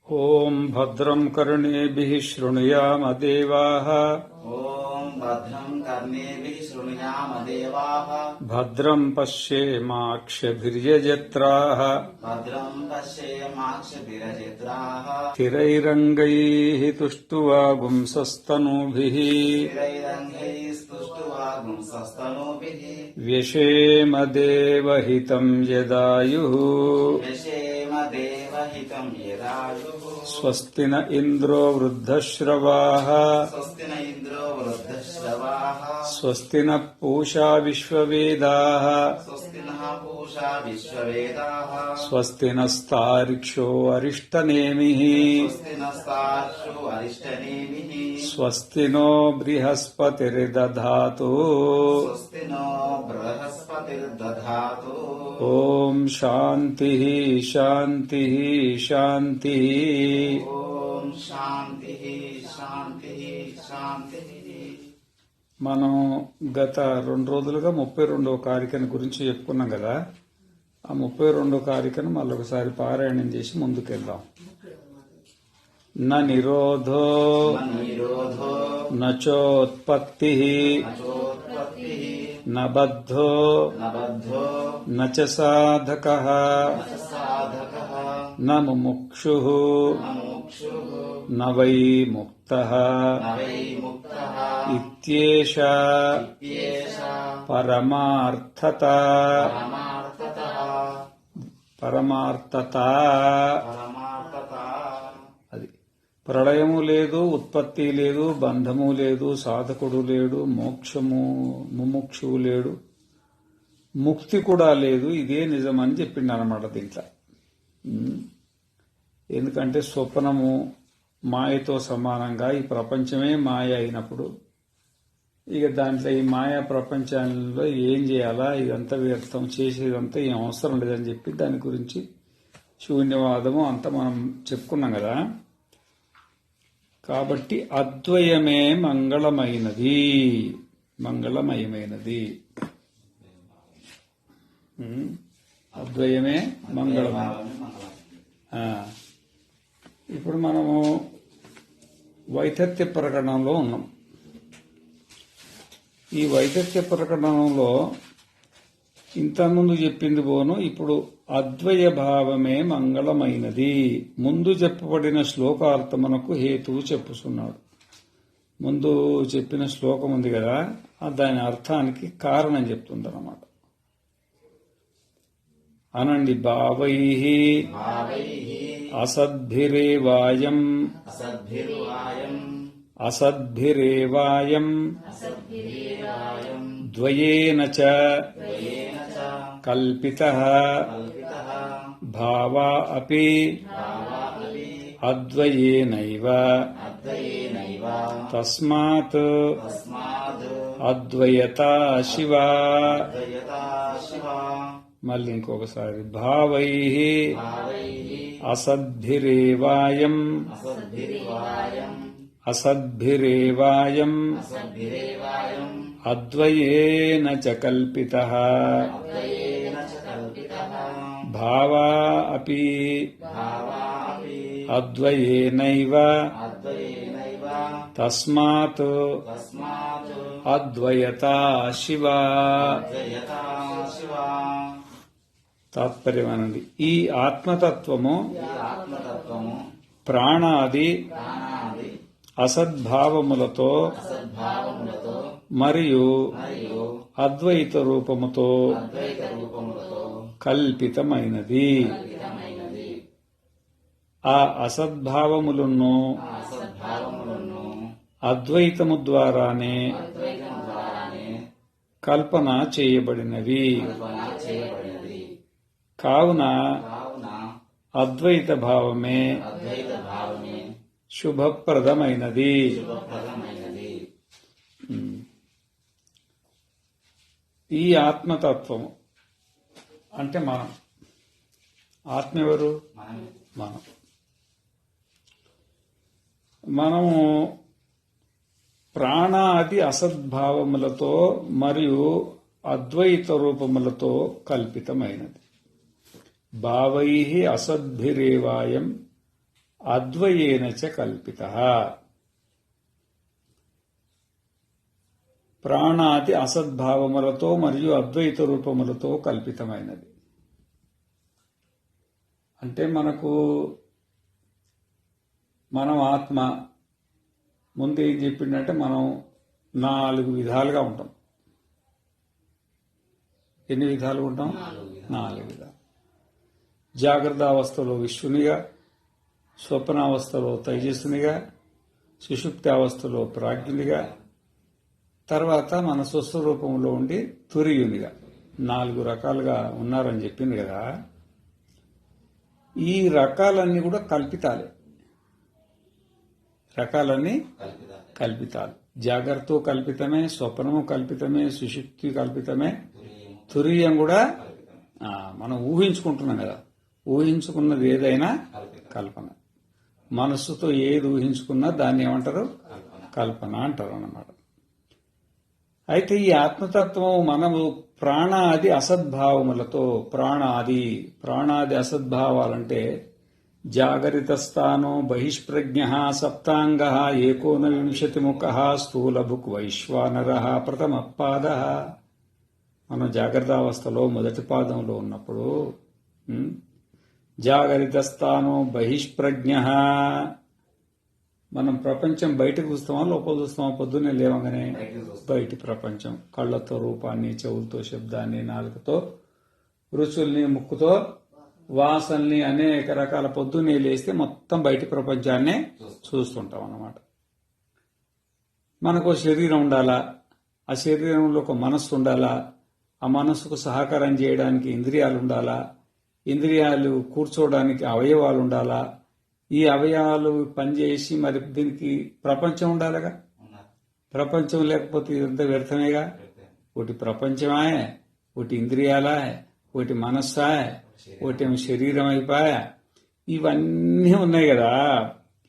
ఓం భద్రం కర్ణేభిః శృణుయామ దేవాః ఓం భద్రం కర్ణేభిః శృణుయామ దేవాః భద్రం పశ్యేమాక్షభిర్యజత్రాః భద్రం పశ్యేమాక్షభిర్యజత్రాః స్థిరైరంగైః తుష్టువాగుంసస్తనూభిః స్థిరైరంగైస్తుష్టువాగుంసస్తనూభిః వ్యశేమ దేవహితం యదాయుః వ్యశేమ దేవహితం యదాయుః స్వస్తి న ఇంద్రో వృద్ధశ్రవాః స్వస్తి న ఇంద్రో వృద్ధశ్రవాః స్వస్తి న పూషా విశ్వవేదాః స్వస్తి నః పూషా విశ్వవేదాః స్వస్తి నస్తార్క్ష్యో అరిష్టనేమిః స్వస్తి నస్తార్క్ష్యో అరిష్టనేమిః స్వస్తి నో బృహస్పతిర్దధాతు స్వస్తి నో బృహస్పతిర్దధాతు ఓం శాంతి శాంతి శాంతి. ఓం శాంతి శాంతి శాంతి. మనం గత 2 రోజులుగా 32వ కారికను గురించి చెప్పుకున్నాం కదా. ఆ 32వ కారికను మళ్ళొకసారి పారాయణం చేసి ముందుకెళ్దాం. న నిరోధో నిరోధో నచోత్పత్తి నచోత్పత్తిః న బద్ధో నబద్ధో నచ సాధకః నచ సాధకః న ముముక్షుః న ముముక్షుః న వై ముక్తః న వై ముక్తః ఇత్యేష ఇత్యేష పరమార్థత పరమార్థత అది ప్రళయము లేదు, ఉత్పత్తి లేదు, బంధము లేదు, సాధకుడు లేడు, మోక్షము ముముక్షువు లేడు, ముక్తి కూడా లేదు. ఇదే నిజమని చెప్పిండు అనమాట దీంట్లో. ఎందుకంటే స్వప్నము మాయతో సమానంగా ఈ ప్రపంచమే మాయ అయినప్పుడు ఇక దాంట్లో ఈ మాయా ప్రపంచంలో ఏం చేయాలా, ఇదంతా వ్యర్థం, చేసేదంతా ఏం అవసరం లేదని చెప్పి దాని గురించి శూన్యవాదము అంతా మనం చెప్పుకున్నాం కదా. కాబట్టి అద్వయమే మంగళమైనది, మంగళమయమైనది. అద్వయమే మంగళమైనది. ఇప్పుడు మనము వైతథ్య ప్రకటనలో ఉన్నాం. ఈ వైతథ్య ప్రకటనలో ఇంతకుముందు చెప్పింది పోను ఇప్పుడు అద్వయ భావమే మంగళమైనది. ముందు చెప్పబడిన శ్లోకార్థమునకు హేతువు చెప్పుతున్నాడు. ముందు చెప్పిన శ్లోకం ఉంది కదా, దాని అర్థానికి కారణం చెప్తుందన్నమాట. అనండి. భావైః అసద్భిరేవాయం అసద్భిరేవాయం ద్వయేన చ కల్పితః భావా అపి అద్వయేనైవ తస్మాత్ అద్వయతా శివా. మళ్ళీ ఇంకొకసారి. భావైః అసద్భిరేవాయం అసద్భిరేవాయం అద్వయేన చ కల్పితః భావా అపి అద్వయేనైవ తస్మాత్ అద్వయతా శివా. తాత్పర్యమనండి. ఈ ఆత్మతత్వము ప్రాణాది అసద్భావములతో మరియు అద్వైత రూపముతో కల్పితమైనది. ఆ అసద్భావములను అద్వైతము ద్వారానే కల్పన చేయబడినవి. కావున అద్వైత భావమే శుభప్రదమైనది. ఈ ఆత్మతత్వము అంటే మనం. ఆత్మ ఎవరు? మనం. మనము ప్రాణాది అసద్భావములతో మరియు అద్వైత రూపములతో కల్పితమైనది. భావైః అసద్భిరేవాయం అద్వయేన చ కల్పితః. ప్రాణాది అసద్భావములతో మరియు అద్వైత రూపములతో కల్పితమైనది. అంటే మనం ఆత్మ ముందు ఏం చెప్పిందంటే మనం 4 విధాలుగా ఉంటాం. ఎన్ని విధాలు ఉంటాం? 4 విధాలు. జాగ్రత్త అవస్థలో విశ్వనిగా, స్వప్నావస్థలో తైజస్సునిగా, సుషుప్తి అవస్థలో ప్రాజ్ఞునిగా, తర్వాత మన స్వస్వరూపంలో ఉండి తురియునిగా 4 రకాలుగా ఉన్నారని చెప్పింది కదా. ఈ రకాలన్నీ కూడా కల్పితాలే. రకాలన్నీ కల్పితాలు. జాగ్రత్త కల్పితమే, స్వప్నము కల్పితమే, సుషుప్తి కల్పితమే, తురియం కూడా మనం ఊహించుకుంటున్నాం కదా. ఊహించుకున్నది ఏదైనా కల్పన. మనస్సుతో ఏది ఊహించుకున్నా దాన్ని ఏమంటారు? కల్పన అంటారు అన్నమాట. అయితే ఈ ఆత్మతత్వం మనము ప్రాణాది అసద్భావములతో, ప్రాణాది అసద్భావాలంటే జాగరిత స్థానో బహిష్ప్రజ్ఞ సప్తాంగ ఏకోనవింశతిముఖ స్థూలభుక్ వైశ్వానర ప్రథమ పాద. మనం జాగ్రత్త అవస్థలో మొదటి పాదంలో ఉన్నప్పుడు జాగరిత స్థానో బహిష్ప్రజ్ఞ, మనం ప్రపంచం బయటకు చూస్తామా లోపల చూస్తామా? పొద్దున్నే లేవగానే బయటి ప్రపంచం, కళ్ళతో రూపాన్ని, చెవులతో శబ్దాన్ని, నాలుకతో రుచుల్ని, ముక్కుతో వాసనల్ని, అనేక రకాల పొద్దున్నే లేస్తే మొత్తం బయటి ప్రపంచాన్నే చూస్తుంటాం అన్నమాట. మనకు శరీరం ఉండాలా, ఆ శరీరంలో ఒక మనస్సు ఉండాలా, ఆ మనస్సుకు సహకారం చేయడానికి ఇంద్రియాలు ఉండాలా, ఇంద్రియాలు కూర్చోవడానికి అవయవాలు ఉండాలా, ఈ అవయవాలు పనిచేసి మరి దీనికి ప్రపంచం ఉండాలిగా. ప్రపంచం లేకపోతే ఇదంతా వ్యర్థమేగా. ఒకటి ప్రపంచమాయే, ఒకటి ఇంద్రియాలా, ఒకటి మనస్సా, ఒకటి శరీరం అయిపోయా, ఇవన్నీ ఉన్నాయి కదా.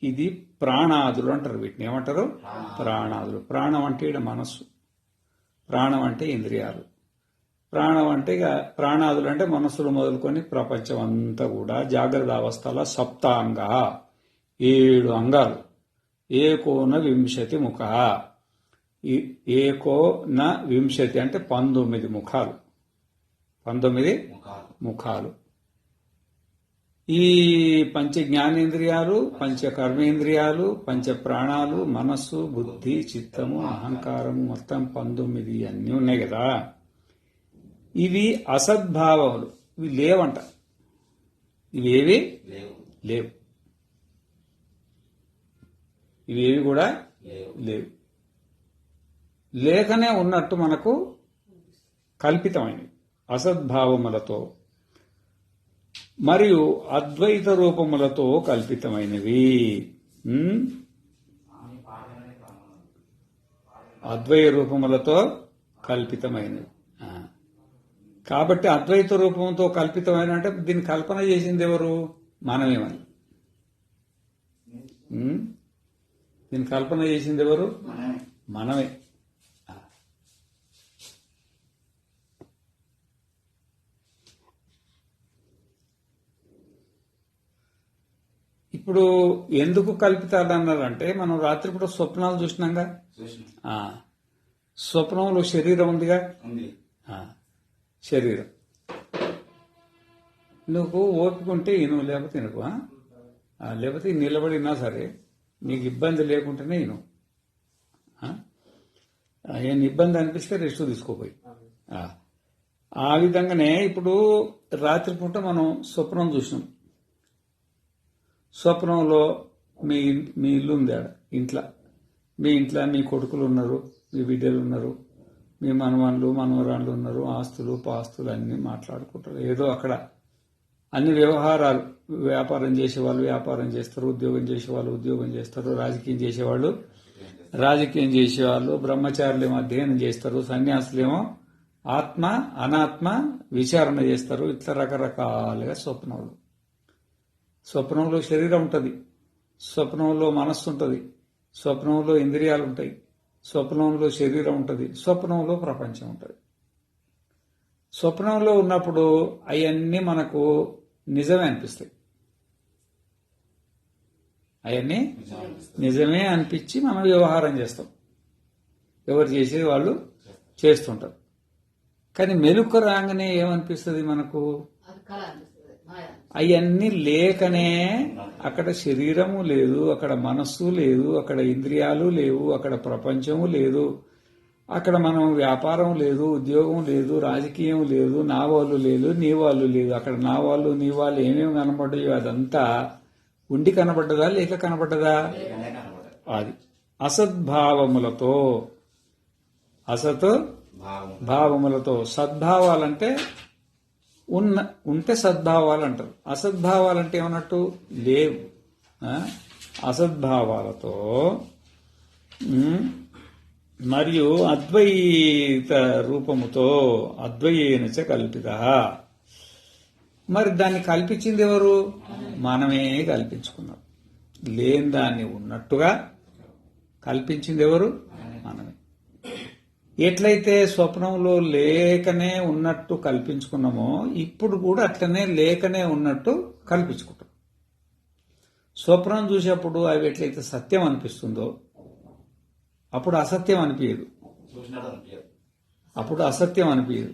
ఇది ప్రాణాదులు అంటారు. వీటిని ఏమంటారు? ప్రాణాదులు. ప్రాణం అంటే ఇక్కడ మనస్సు, ప్రాణం అంటే ఇంద్రియాలు, ప్రాణం అంటే ఇక ప్రాణాదులు అంటే మనస్సులు మొదలుకొని ప్రపంచం అంతా కూడా జాగ్రత్త అవస్థల సప్తాంగ 7 అంగాలు. ఏకోన వింశతి ముఖ, ఏకోన వింశతి అంటే 19 ముఖాలు. 19 ముఖాలు. ఈ పంచ జ్ఞానేంద్రియాలు, పంచ కర్మేంద్రియాలు, పంచ ప్రాణాలు, మనస్సు, బుద్ధి, చిత్తము, అహంకారము, మొత్తం 19 అన్నీ ఉన్నాయి కదా. ఇవి అసద్భావములు. ఇవి లేవంట. ఇవేవి లేవు. ఇవేవి కూడా లేవు. లేకనే ఉన్నట్టు మనకు కల్పితమైనవి అసద్భావములతో మరియు అద్వైత రూపములతో కల్పితమైనవి. అద్వైత రూపములతో కల్పితమైనవి. కాబట్టి అద్వైత రూపంతో కల్పితమైన అంటే దీన్ని కల్పన చేసింది ఎవరు? మనమేమని. దీన్ని కల్పన చేసింది ఎవరు? మనమే. ఇప్పుడు ఎందుకు కల్పితాలు అన్నారంటే, మనం రాత్రిపూట స్వప్నాలు చూసినాంగా. స్వప్నంలో శరీరం ఉందిగా. శరీరం నువ్వు ఓపిక ఉంటే ఇను, లేకపోతే ఇనుకు. లేకపోతే నిలబడినా సరే నీకు ఇబ్బంది లేకుంటేనే ఇను. ఏం ఇబ్బంది అనిపిస్తే రెస్ట్ తీసుకోపోయి. ఆ విధంగానే ఇప్పుడు రాత్రిపూట మనం స్వప్నం చూసినాం. స్వప్నంలో మీ ఇల్లు ఉంది ఆడ, ఇంట్లో. మీ ఇంట్లో మీ కొడుకులు ఉన్నారు, మీ బిడ్డలు ఉన్నారు, మీ మనవళ్ళు మనవరాళ్ళు ఉన్నారు, ఆస్తులు పాస్తులు అన్నీ మాట్లాడుకుంటారు. ఏదో అక్కడ అన్ని వ్యవహారాలు. వ్యాపారం చేసేవాళ్ళు వ్యాపారం చేస్తారు, ఉద్యోగం చేసేవాళ్ళు ఉద్యోగం చేస్తారు, రాజకీయం చేసేవాళ్ళు రాజకీయం చేసేవాళ్ళు, బ్రహ్మచారులేమో అధ్యయనం చేస్తారు, సన్యాసులేమో ఆత్మ అనాత్మ విచారణ చేస్తారు. ఇట్లా రకరకాలుగా స్వప్నంలో. స్వప్నంలో శరీరం ఉంటుంది, స్వప్నంలో మనస్సు ఉంటుంది, స్వప్నంలో ఇంద్రియాలు ఉంటాయి, స్వప్నంలో శరీరం ఉంటుంది, స్వప్నంలో ప్రపంచం ఉంటుంది. స్వప్నంలో ఉన్నప్పుడు అవన్నీ మనకు నిజమే అనిపిస్తాయి. అవన్నీ నిజమే అనిపించి మనం వ్యవహారం చేస్తాం. ఎవరు చేసేది వాళ్ళు చేస్తుంటారు. కానీ మెలుకు రాగానే ఏమనిపిస్తుంది మనకు? అవన్నీ లేకనే అక్కడ శరీరము లేదు, అక్కడ మనస్సు లేదు, అక్కడ ఇంద్రియాలు లేవు, అక్కడ ప్రపంచము లేదు, అక్కడ మనం వ్యాపారం లేదు, ఉద్యోగం లేదు, రాజకీయం లేదు, నా వాళ్ళు లేదు, నీ వాళ్ళు లేదు. అక్కడ నా వాళ్ళు నీ వాళ్ళు ఏమేమి కనబడ్డాయో అదంతా ఉండి కనబడ్డదా లేక కనబడ్డదా? అది అసద్భావములతో, అసత్ భావములతో. సద్భావాలంటే ఉంటే సద్భావాలు అంటారు. అసద్భావాలంటే ఏమన్నట్టు? లేవు. అసద్భావాలతో మరియు అద్వైత రూపముతో, అద్వయేనచ కల్పిత. మరి దాన్ని కల్పించింది ఎవరు? మనమే కల్పించుకున్నాం. లేని దాన్ని ఉన్నట్టుగా కల్పించింది ఎవరు? మనమే. ఎట్లయితే స్వప్నంలో లేకనే ఉన్నట్టు కల్పించుకున్నామో ఇప్పుడు కూడా అట్లనే లేకనే ఉన్నట్టు కల్పించుకుంటాం. స్వప్నం చూసేప్పుడు అవి ఎట్లయితే సత్యం అనిపిస్తుందో అప్పుడు అసత్యం అనిపించదు. అప్పుడు అసత్యం అనిపించదు,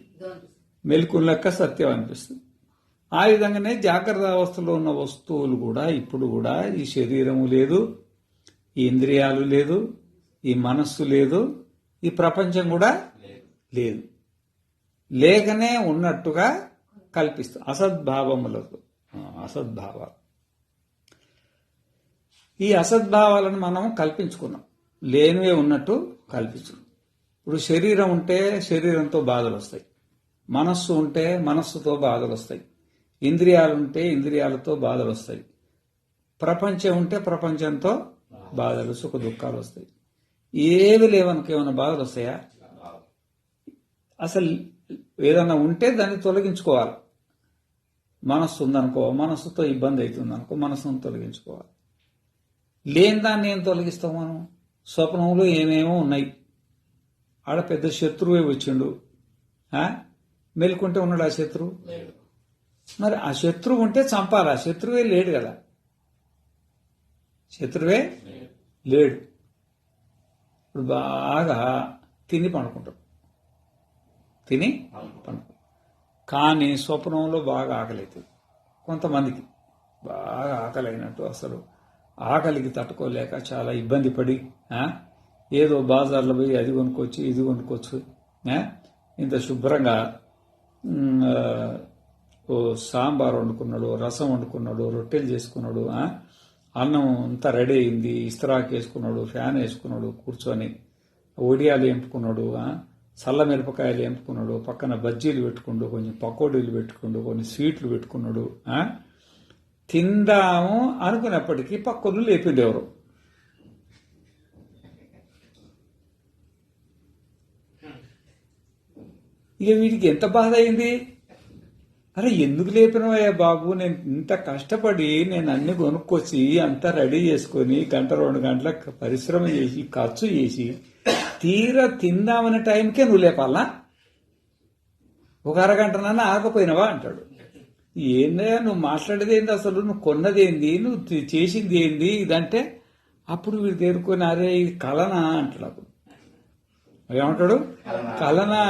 మెలకువ లెక్క సత్యం అనిపిస్తుంది. ఆ విధంగానే జాగ్రత్త అవస్థలో ఉన్న వస్తువులు కూడా ఇప్పుడు కూడా ఈ శరీరము లేదు, ఈ ఇంద్రియాలు లేదు, ఈ మనస్సు లేదు, ఈ ప్రపంచం కూడా లేదు. లేకనే ఉన్నట్టుగా కల్పిస్తాం. అసద్భావములతో, అసద్భావాలు. ఈ అసద్భావాలను మనం కల్పించుకున్నాం. లేనివే ఉన్నట్టు కల్పించుకున్నాం. ఇప్పుడు శరీరం ఉంటే శరీరంతో బాధలు వస్తాయి, మనస్సు ఉంటే మనస్సుతో బాధలు వస్తాయి, ఇంద్రియాలు ఉంటే ఇంద్రియాలతో బాధలు వస్తాయి, ప్రపంచం ఉంటే ప్రపంచంతో బాధలు సుఖ దుఃఖాలు వస్తాయి. ఏవి లేవనుకో ఏమైనా బాధలు వస్తాయా? అసలు ఏదన్నా ఉంటే దాన్ని తొలగించుకోవాలి. మనస్సు ఉందనుకో, మనస్సుతో ఇబ్బంది అవుతుంది అనుకో, మనస్సును తొలగించుకోవాలి. లేని దాన్ని ఏం తొలగిస్తాం మనం? స్వప్నంలో ఏమేమో ఉన్నాయి, ఆడ పెద్ద శత్రువే వచ్చిండు, మెలుకుంటే ఉన్నాడు ఆ శత్రువు. మరి ఆ శత్రువు ఉంటే చంపాలి. ఆ శత్రువే లేడు కదా, శత్రువే లేడు. ఇప్పుడు బాగా తిని పండుకుంటాం, తిని పండుకుంటాం. కానీ స్వప్నంలో బాగా ఆకలి అవుతుంది. కొంతమందికి బాగా ఆకలి అయినట్టు అసలు ఆకలికి తట్టుకోలేక చాలా ఇబ్బంది పడి ఏదో బాజార్లో పోయి అది కొనుక్కొచ్చి ఇది కొనుక్కొచ్చు, ఇంత శుభ్రంగా ఓ సాంబార్ వండుకున్నాడు, రసం వండుకున్నాడు, రొట్టెలు చేసుకున్నాడు, అన్నం అంతా రెడీ అయింది, ఇస్తరాకు వేసుకున్నాడు, ఫ్యాన్ వేసుకున్నాడు, కూర్చొని ఒడియాలు ఎంపుకున్నాడు, చల్ల మిరపకాయలు ఎంపుకున్నాడు, పక్కన బజ్జీలు పెట్టుకుండు, కొంచెం పకోడీలు పెట్టుకుండు, కొన్ని స్వీట్లు పెట్టుకున్నాడు. తిందాము అనుకున్నప్పటికీ పక్కను లేపిండు ఎవరు. ఇక వీడికి ఎంత బాధ అయింది. అరే ఎందుకు లేపినవయ్యా బాబు, నేను ఇంత కష్టపడి నేను అన్ని కొనుక్కొచ్చి అంతా రెడీ చేసుకొని 1-2 గంటల పరిశ్రమ చేసి ఖర్చు చేసి తీరా తిందామనే టైంకే నువ్వు లేపాలా? ఒక అరగంటనన్నా ఆగపోయినవా అంటాడు. ఏందయ్యా నువ్వు మాట్లాడేది ఏంది, అసలు నువ్వు కొన్నదేంది, నువ్వు చేసింది ఏంది ఇదంటే అప్పుడు వీడు తేరుకొని అరే ఇది కలనా అంటాడు. అప్పుడు ఏమంటాడు? కలనా.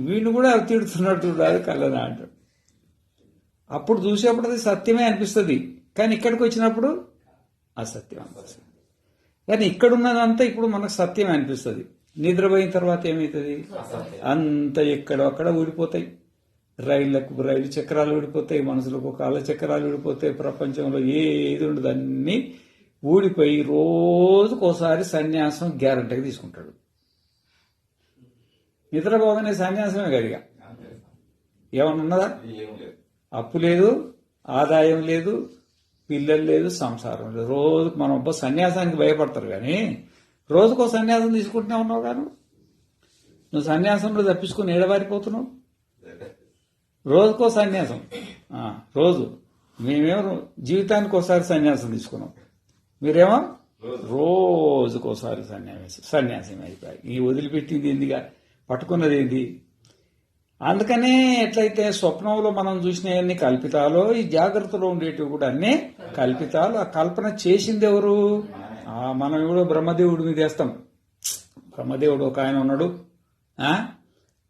వీడిని కూడా తిడుతున్నాడు చూడు, అది కలనా అంటాడు. అప్పుడు చూసేప్పుడు అది సత్యమే అనిపిస్తుంది, కానీ ఇక్కడికి వచ్చినప్పుడు అసత్యం అనిపిస్తుంది. కానీ ఇక్కడున్నదంతా ఇప్పుడు మనకు సత్యమే అనిపిస్తుంది. నిద్రపోయిన తర్వాత ఏమవుతుంది? అంత ఎక్కడక్కడ ఊడిపోతాయి. రైలు చక్రాలు ఊడిపోతాయి, మనసులకు కాళ్ళ చక్రాలు ఊడిపోతాయి, ప్రపంచంలో ఏది ఉండదు అన్నీ ఊడిపోయి రోజుకోసారి సన్యాసం గ్యారంటీగా తీసుకుంటాడు. నిద్రపోగానే సన్యాసమే గదిగా ఏమన్నా ఉన్నదా? అప్పు లేదు, ఆదాయం లేదు, పిల్లలు లేదు, సంసారం లేదు. రోజు మనం సన్యాసానికి భయపడతారు కానీ రోజుకో సన్యాసం తీసుకుంటూనే ఉన్నావు. కాను నువ్వు సన్యాసంలో తప్పించుకుని ఏడబారిపోతున్నావు. రోజుకో సన్యాసం. రోజు మేమేమో జీవితానికి ఒకసారి సన్యాసం తీసుకున్నాం, మీరేమో రోజుకోసారి సన్యాసం అయిపోయి ఈ వదిలిపెట్టింది ఏందిగా, పట్టుకున్నది ఏంది? అందుకనే ఎట్లయితే స్వప్నంలో మనం చూసినవన్నీ కల్పితాలో ఈ జాగ్రత్తలో ఉండేటివి కూడా అన్నీ కల్పితాలు. ఆ కల్పన చేసింది ఎవరు? మనం కూడా బ్రహ్మదేవుడి మీద వేస్తాం. బ్రహ్మదేవుడు ఒక ఆయన ఉన్నాడు.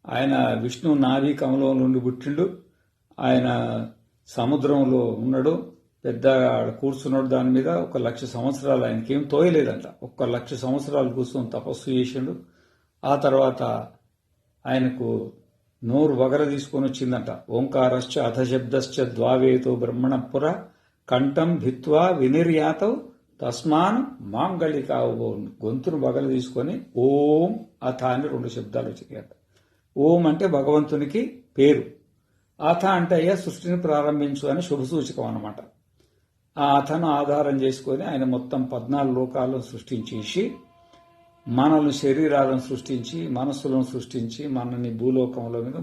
ఆయన విష్ణు నాభి కమలం నుండి పుట్టిండు. ఆయన సముద్రంలో ఉన్నాడు, పెద్ద కూర్చున్నాడు. దాని మీద 1,00,000 సంవత్సరాలు ఆయనకేం తోయలేదంట. 1,00,000 సంవత్సరాలు కూర్చొని తపస్సు చేసిండు. ఆ తర్వాత ఆయనకు నోరు వగర తీసుకొని వచ్చిందంట. ఓంకారశ్చ అథశబ్దశ్చ ద్వావేతో బ్రహ్మణపుర కంఠం భిత్వా వినిర్యాతౌ తస్మాన్ మాంగళికావు. గొంతును వగల తీసుకొని ఓం అథ అని 2 శబ్దాలు వచ్చినాయట. ఓం అంటే భగవంతునికి పేరు, అథ అంటే అయ్యా సృష్టిని ప్రారంభించు అని శుభసూచకం అన్నమాట. ఆ అథను ఆధారం చేసుకొని ఆయన మొత్తం 14 లోకాలను సృష్టించేసి, మనల్ని శరీరాలను సృష్టించి, మనస్సులను సృష్టించి, మనల్ని భూలోకంలో మీద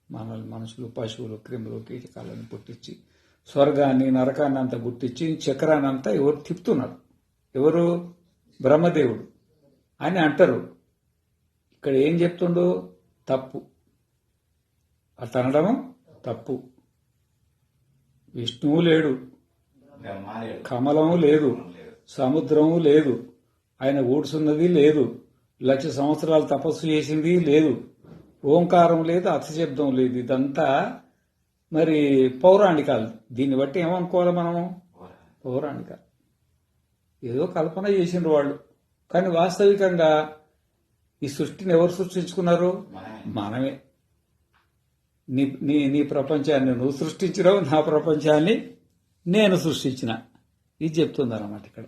మనల్ని మనుషులు, పశువులు, క్రిములు, కీటకాలను పుట్టించి, స్వర్గాన్ని నరకాన్ని అంతా గుర్తించి, చక్రాన్ని అంతా ఎవరు తిప్పుతున్నారు? ఎవరు? బ్రహ్మదేవుడు అని అంటారు. ఇక్కడ ఏం చెప్తుండు? తప్పు. అట్లా అనడం తప్పు. విష్ణువు లేడు, కమలము లేదు, సముద్రము లేదు, ఆయన ఊడ్చున్నది లేదు, 1,00,000 సంవత్సరాలు తపస్సు చేసింది లేదు, ఓంకారం లేదు, అర్థశబ్దం లేదు. ఇదంతా మరి పౌరాణికాలు. దీన్ని బట్టి ఏమనుకోవాలి మనము? పౌరాణికాలు. ఏదో కల్పన చేసిండ్రు వాళ్ళు. కానీ వాస్తవికంగా ఈ సృష్టిని ఎవరు సృష్టించుకున్నారు? మనమే. నీ ప్రపంచాన్ని నువ్వు సృష్టించినావు, నా ప్రపంచాన్ని నేను సృష్టించిన. ఇది చెప్తుందన్నమాట ఇక్కడ.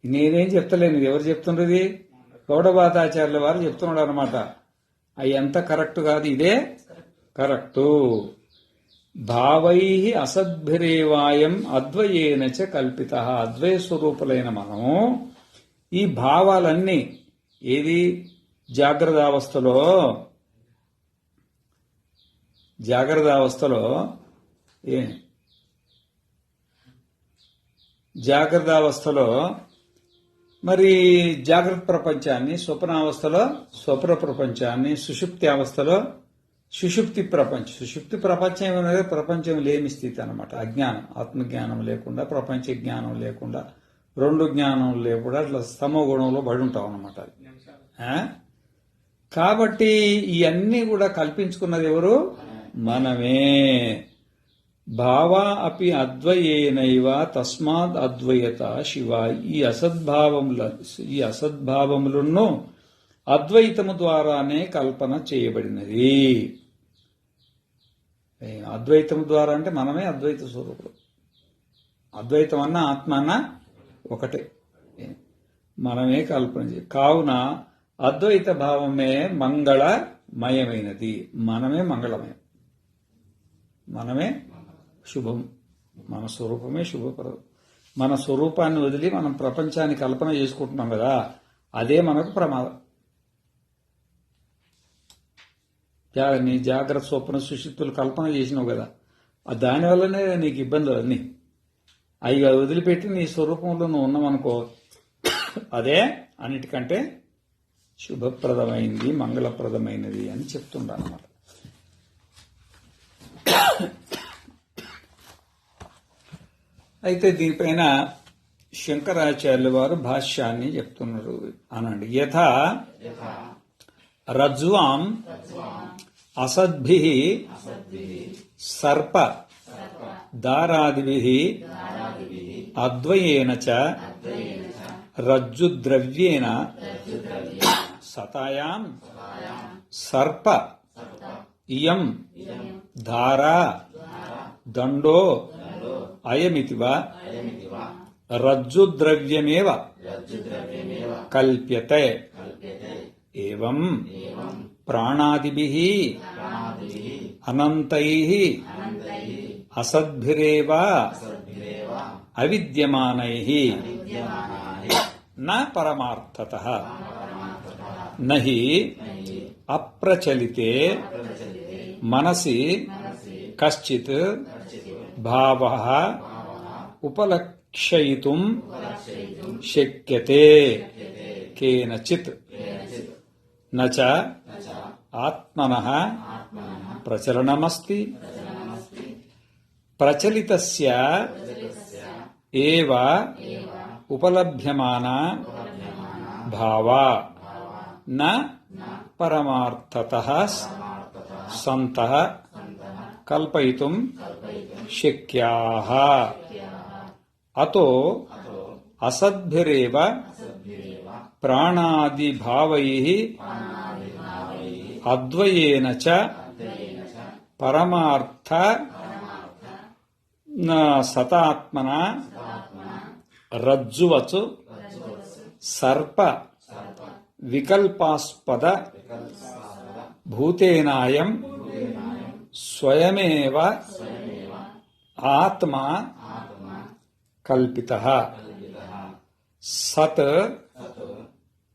నేనేం చెప్తలేను, ఎవరు చెప్తున్నది? గౌడబాతాచార్యుల వారు చెప్తున్నాడు అనమాట. అవి ఎంత కరెక్ట్ కాదు, ఇదే కరెక్టు. భావై అసద్భిరేవాయం అద్వయేనచ కల్పిత. అద్వయ స్వరూపులైన మనం ఈ భావాలన్నీ ఏది జాగ్రత్త అవస్థలో మరి జాగ్రత్త ప్రపంచాన్ని, స్వప్నావస్థలో స్వప్న ప్రపంచాన్ని, సుషుప్తి అవస్థలో సుషుప్తి ప్రపంచం. సుషుప్తి ప్రపంచం ఏమన్నది ప్రపంచం లేని స్థితి అన్నమాట. అజ్ఞానం, ఆత్మజ్ఞానం లేకుండా, ప్రపంచ జ్ఞానం లేకుండా, 2 జ్ఞానం లేకుండా అట్లా స్తమో గుణంలో పడి ఉంటాం అన్నమాట. కాబట్టి ఇవన్నీ కూడా కల్పించుకున్నది ఎవరు? మనమే. భావ అపి అద్వయేనైవ తస్మాత్ అద్వయత శివ. ఈ అసద్భావములను అద్వైతము ద్వారానే కల్పన చేయబడినది. అద్వైతము ద్వారా అంటే మనమే అద్వైత స్వరూపుడు. అద్వైతం అన్న ఆత్మ అన్న ఒకటే, మనమే కల్పన కావున అద్వైత భావమే మంగళమయమైనది. మనమే మంగళమయం, మనమే శుభం, మన స్వరూపమే శుభప్రదం. మన స్వరూపాన్ని వదిలి మనం ప్రపంచాన్ని కల్పన చేసుకుంటున్నాం కదా, అదే మనకు ప్రమాదం. నీ జాగ్రత్త స్వప్న సుషుప్తులు కల్పన చేసినావు కదా, దానివల్లనే నీకు ఇబ్బందులు అన్నీ. అవి వదిలిపెట్టి నీ స్వరూపంలో నువ్వు ఉన్నామనుకో, అదే అన్నిటికంటే శుభప్రదమైంది, మంగళప్రదమైనది అని చెప్తుండ్రు అన్నమాట. అయితే దీనిపైన శంకరాచార్యుల వారు భాష్యాన్ని చెప్తున్నారు. అనండి. యథా రజ్వాం అసద్భిః సర్ప దారాదిభిః అద్వయేన చ రజ్జుద్రవ్యేన సతాయాం సర్ప ఇయం ధారా దండో అయమితివ రజ్జుద్రవ్యమేవ కల్ప్యతే. ఏవం ప్రాణాదిభిః అనంతైః అసద్భిరేవ అవిద్యమానైః న పరమార్థతః నహి అప్రచలితే మనసి కశ్చిత్ భావః ఉపలక్షయితుం శక్యతే కేనచిత్ నచ ఆత్మనః ప్రచలనమస్తి ప్రచలితస్య ఏవ ఉపలభ్యమాన భావా న పరమార్థతః సంతః కల్పయితుం శక్యాః. అతో అసద్భిరేవ ప్రాణాదిభావైః అద్వయేన చ పరమార్థ సతాత్మన రజ్జువచు సర్ప వికల్పాస్పద భూతేనాయం స్వయమేవ ఆత్మ కల్పితః సత్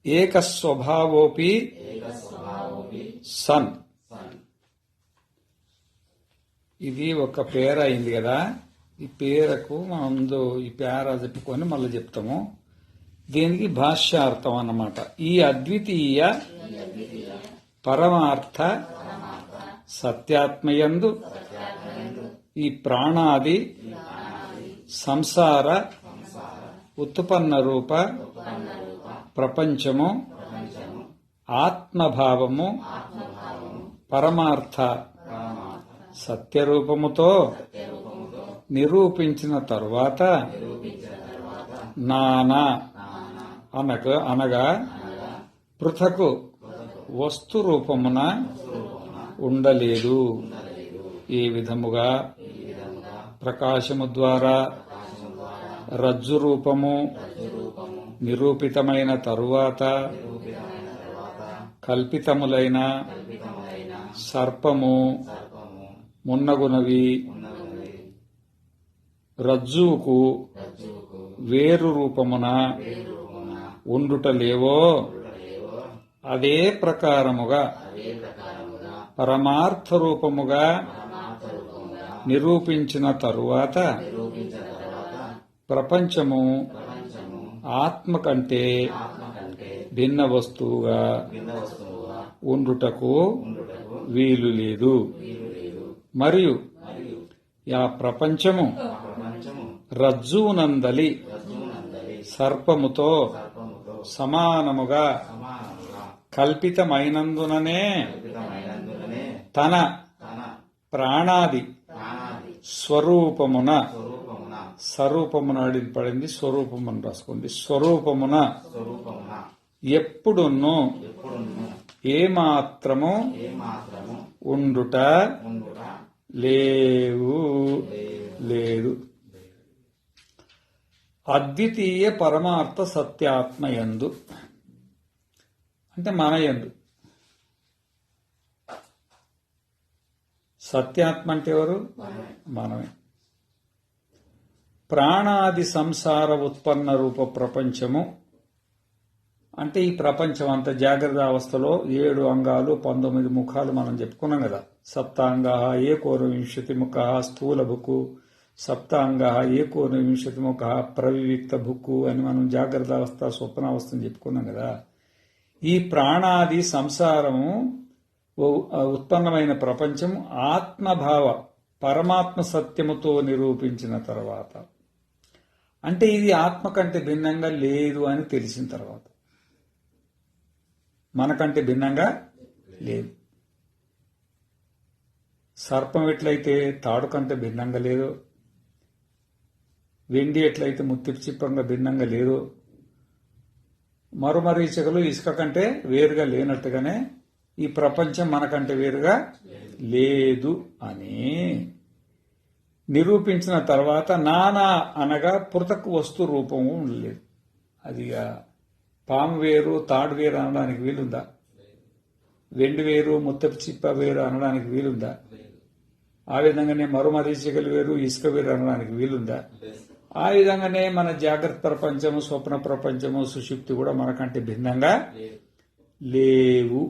ఏకస్వభావోపి సన్. ఇది ఒక పేర అయింది కదా. ఈ పేరకు మనం ఈ పేర చెప్పుకొని మళ్ళీ చెప్తాము. దీనికి భాష్యార్థం అన్నమాట. ఈ అద్వితీయ పరమార్థ సత్యాత్మయందు ఈ ప్రాణాది సంసార ఉత్పన్న రూప ప్రపంచము ఆత్మభావము పరమార్థ సత్యరూపముతో నిరూపించిన తరువాత నానా అనగా పృథకు వస్తు రూపమున ఉండలేదు. ఈ విధముగా ప్రకాశము ద్వారా రజ్జు రూపము నిరూపితమైన తరువాత కల్పితములైన సర్పము మున్నగునవి రజ్జువుకు వేరు రూపమున ఉండుటలేవో అదే ప్రకారముగా పరమార్థ రూపముగా నిరూపించిన తరువాత ప్రపంచము ఆత్మ కంటే భిన్న వస్తువుగా ఉండుటకు వీలు లేదు. మరియు ఆ ప్రపంచము రజ్జువునందలి సర్పముతో సమానముగా కల్పితమైనందుననే తన ప్రాణాది స్వరూపమున స్వరూపమున పడింది స్వరూపమును రాసుకోండి. స్వరూపమున ఎప్పుడును ఏమాత్రము ఉండుట లేదు. అద్వితీయ పరమార్థ సత్యాత్మయందు అంటే మన యందు. సత్యాత్మ అంటే ఎవరు? మనమే. ప్రాణాది సంసార ఉత్పన్న రూప ప్రపంచము అంటే ఈ ప్రపంచం అంతా జాగ్రత్త అవస్థలో 7 అంగాలు 19 ముఖాలు మనం చెప్పుకున్నాం కదా. సప్తాంగా ఏకోనవింశతి ముఖ స్థూల భుక్కు, సప్తాంగా ఏకోనవింశతి ముఖ ప్రవివిక్త భుక్కు అని మనం జాగ్రత్త అవస్థ స్వప్నావస్థను చెప్పుకున్నాం కదా. ఈ ప్రాణాది సంసారము ఉత్పన్నమైన ప్రపంచం ఆత్మభావ పరమాత్మ సత్యముతో నిరూపించిన తర్వాత అంటే ఇది ఆత్మ కంటే భిన్నంగా లేదు అని తెలిసిన తర్వాత మనకంటే భిన్నంగా లేదు. సర్పం ఎట్లయితే తాడు కంటే భిన్నంగా లేదో, వెండి ఎట్లయితే ముత్తిపు చిప్పంగా భిన్నంగా లేదో, మరుమరీచికలు ఇసుక కంటే వేరుగా లేనట్టుగానే ఈ ప్రపంచం మనకంటే వేరుగా లేదు అని నిరూపించిన తర్వాత నానా అనగా పృథక్ వస్తు రూపము ఉండలేదు. అది పాము వేరు తాడు వేరు అనడానికి వీలుందా? వెండి వేరు ముత్తపు చిప్ప వేరు అనడానికి వీలుందా? ఆ విధంగానే మరుమరీచికలు వేరు ఇసుక వేరు అనడానికి వీలుందా? ఆ విధంగానే మన జాగ్రత్త ప్రపంచము స్వప్న ప్రపంచము సుషుప్తి కూడా మనకంటే భిన్నంగా లేవు.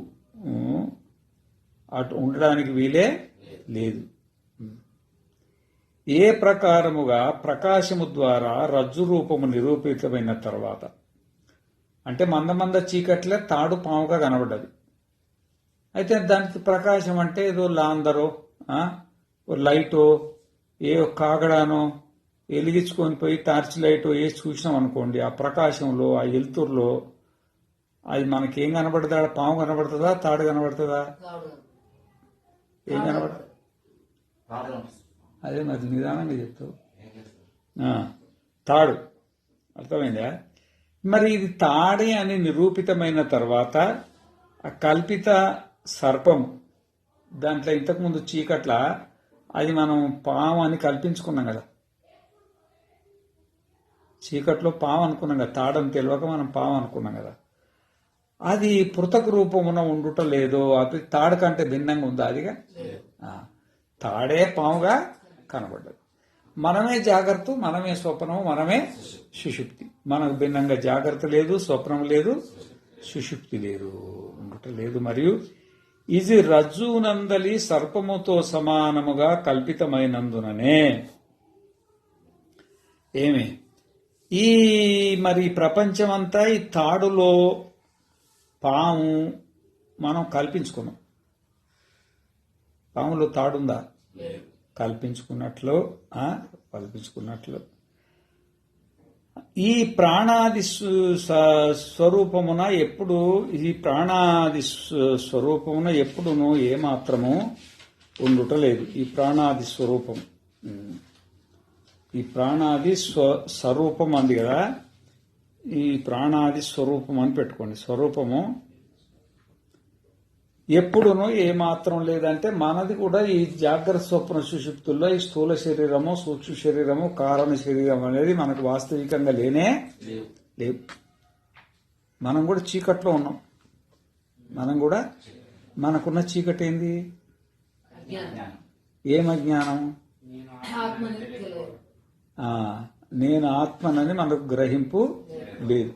అటు ఉండడానికి వీలే లేదు. ఏ ప్రకారముగా ప్రకాశము ద్వారా రజ్జు రూపము నిరూపితమైన తర్వాత అంటే మంద చీకట్లే తాడు పాముగా కనబడ్డది. అయితే దానికి ప్రకాశం అంటే ఏదో లాందరో లైటో ఏ కాగడానో వెలిగించుకొని పోయి టార్చ్ లైట్ వేసి చూసినాం అనుకోండి, ఆ ప్రకాశంలో ఆ వెలుతురులో అది మనకేం కనబడుతుందా? పాము కనబడుతుందా? తాడు కనబడుతుందా? ఏం కనబడుతుంది? అదే మరి నిదానంగా చెప్తావు. తాడు అర్థమైందా? మరి ఇది తాడే అని నిరూపితమైన తర్వాత ఆ కల్పిత సర్పం దాంట్లో ఇంతకుముందు చీకట్ల అది మనం పాము అని కల్పించుకున్నాం కదా, చీకట్లో పాము అనుకున్నాం కదా, తాడని తెలియక మనం పాము అనుకున్నాం కదా, అది పృథక్ రూపమున ఉండుట లేదో, అది తాడు కంటే భిన్నంగా ఉందా? అదిగా తాడే పాముగా కనబడ్డది. మనమే జాగ్రత్త, మనమే స్వప్నము, మనమే సుషుప్తి. మనకు భిన్నంగా జాగ్రత్త లేదు, స్వప్నం లేదు, సుషుప్తి లేదు, ఉండుట లేదు. మరియు ఇది రజ్జునందలి సర్పముతో సమానముగా కల్పితమైనందుననే ఏమి ఈ మరి ప్రపంచమంతా ఈ తాడులో పాము మనం కల్పించుకున్నాం. పాములో తాడుందా? కల్పించుకున్నట్లు ఈ ప్రాణాది స్వరూపమున ఎప్పుడు, ఈ ప్రాణాది స్వరూపమున ఎప్పుడును ఏమాత్రము ఉండుటలేదు. ఈ ప్రాణాది స్వరూపం, ఈ ప్రాణాది స్వరూపం అంది కదా, ఈ ప్రాణాది స్వరూపం అని పెట్టుకోండి. స్వరూపము ఎప్పుడునూ ఏమాత్రం లేదంటే మనది కూడా ఈ జాగ్రత్త స్వప్న సుషుప్తుల్లో ఈ స్థూల శరీరము, సూక్ష్మ శరీరము, కారణ శరీరం అనేది మనకు వాస్తవికంగా లేనే లేవు. మనం కూడా చీకట్లో ఉన్నాం. మనం కూడా మనకున్న చీకటి ఏంది? ఏం అజ్ఞానం? నేను ఆత్మనని మనకు గ్రహింపు లేదు.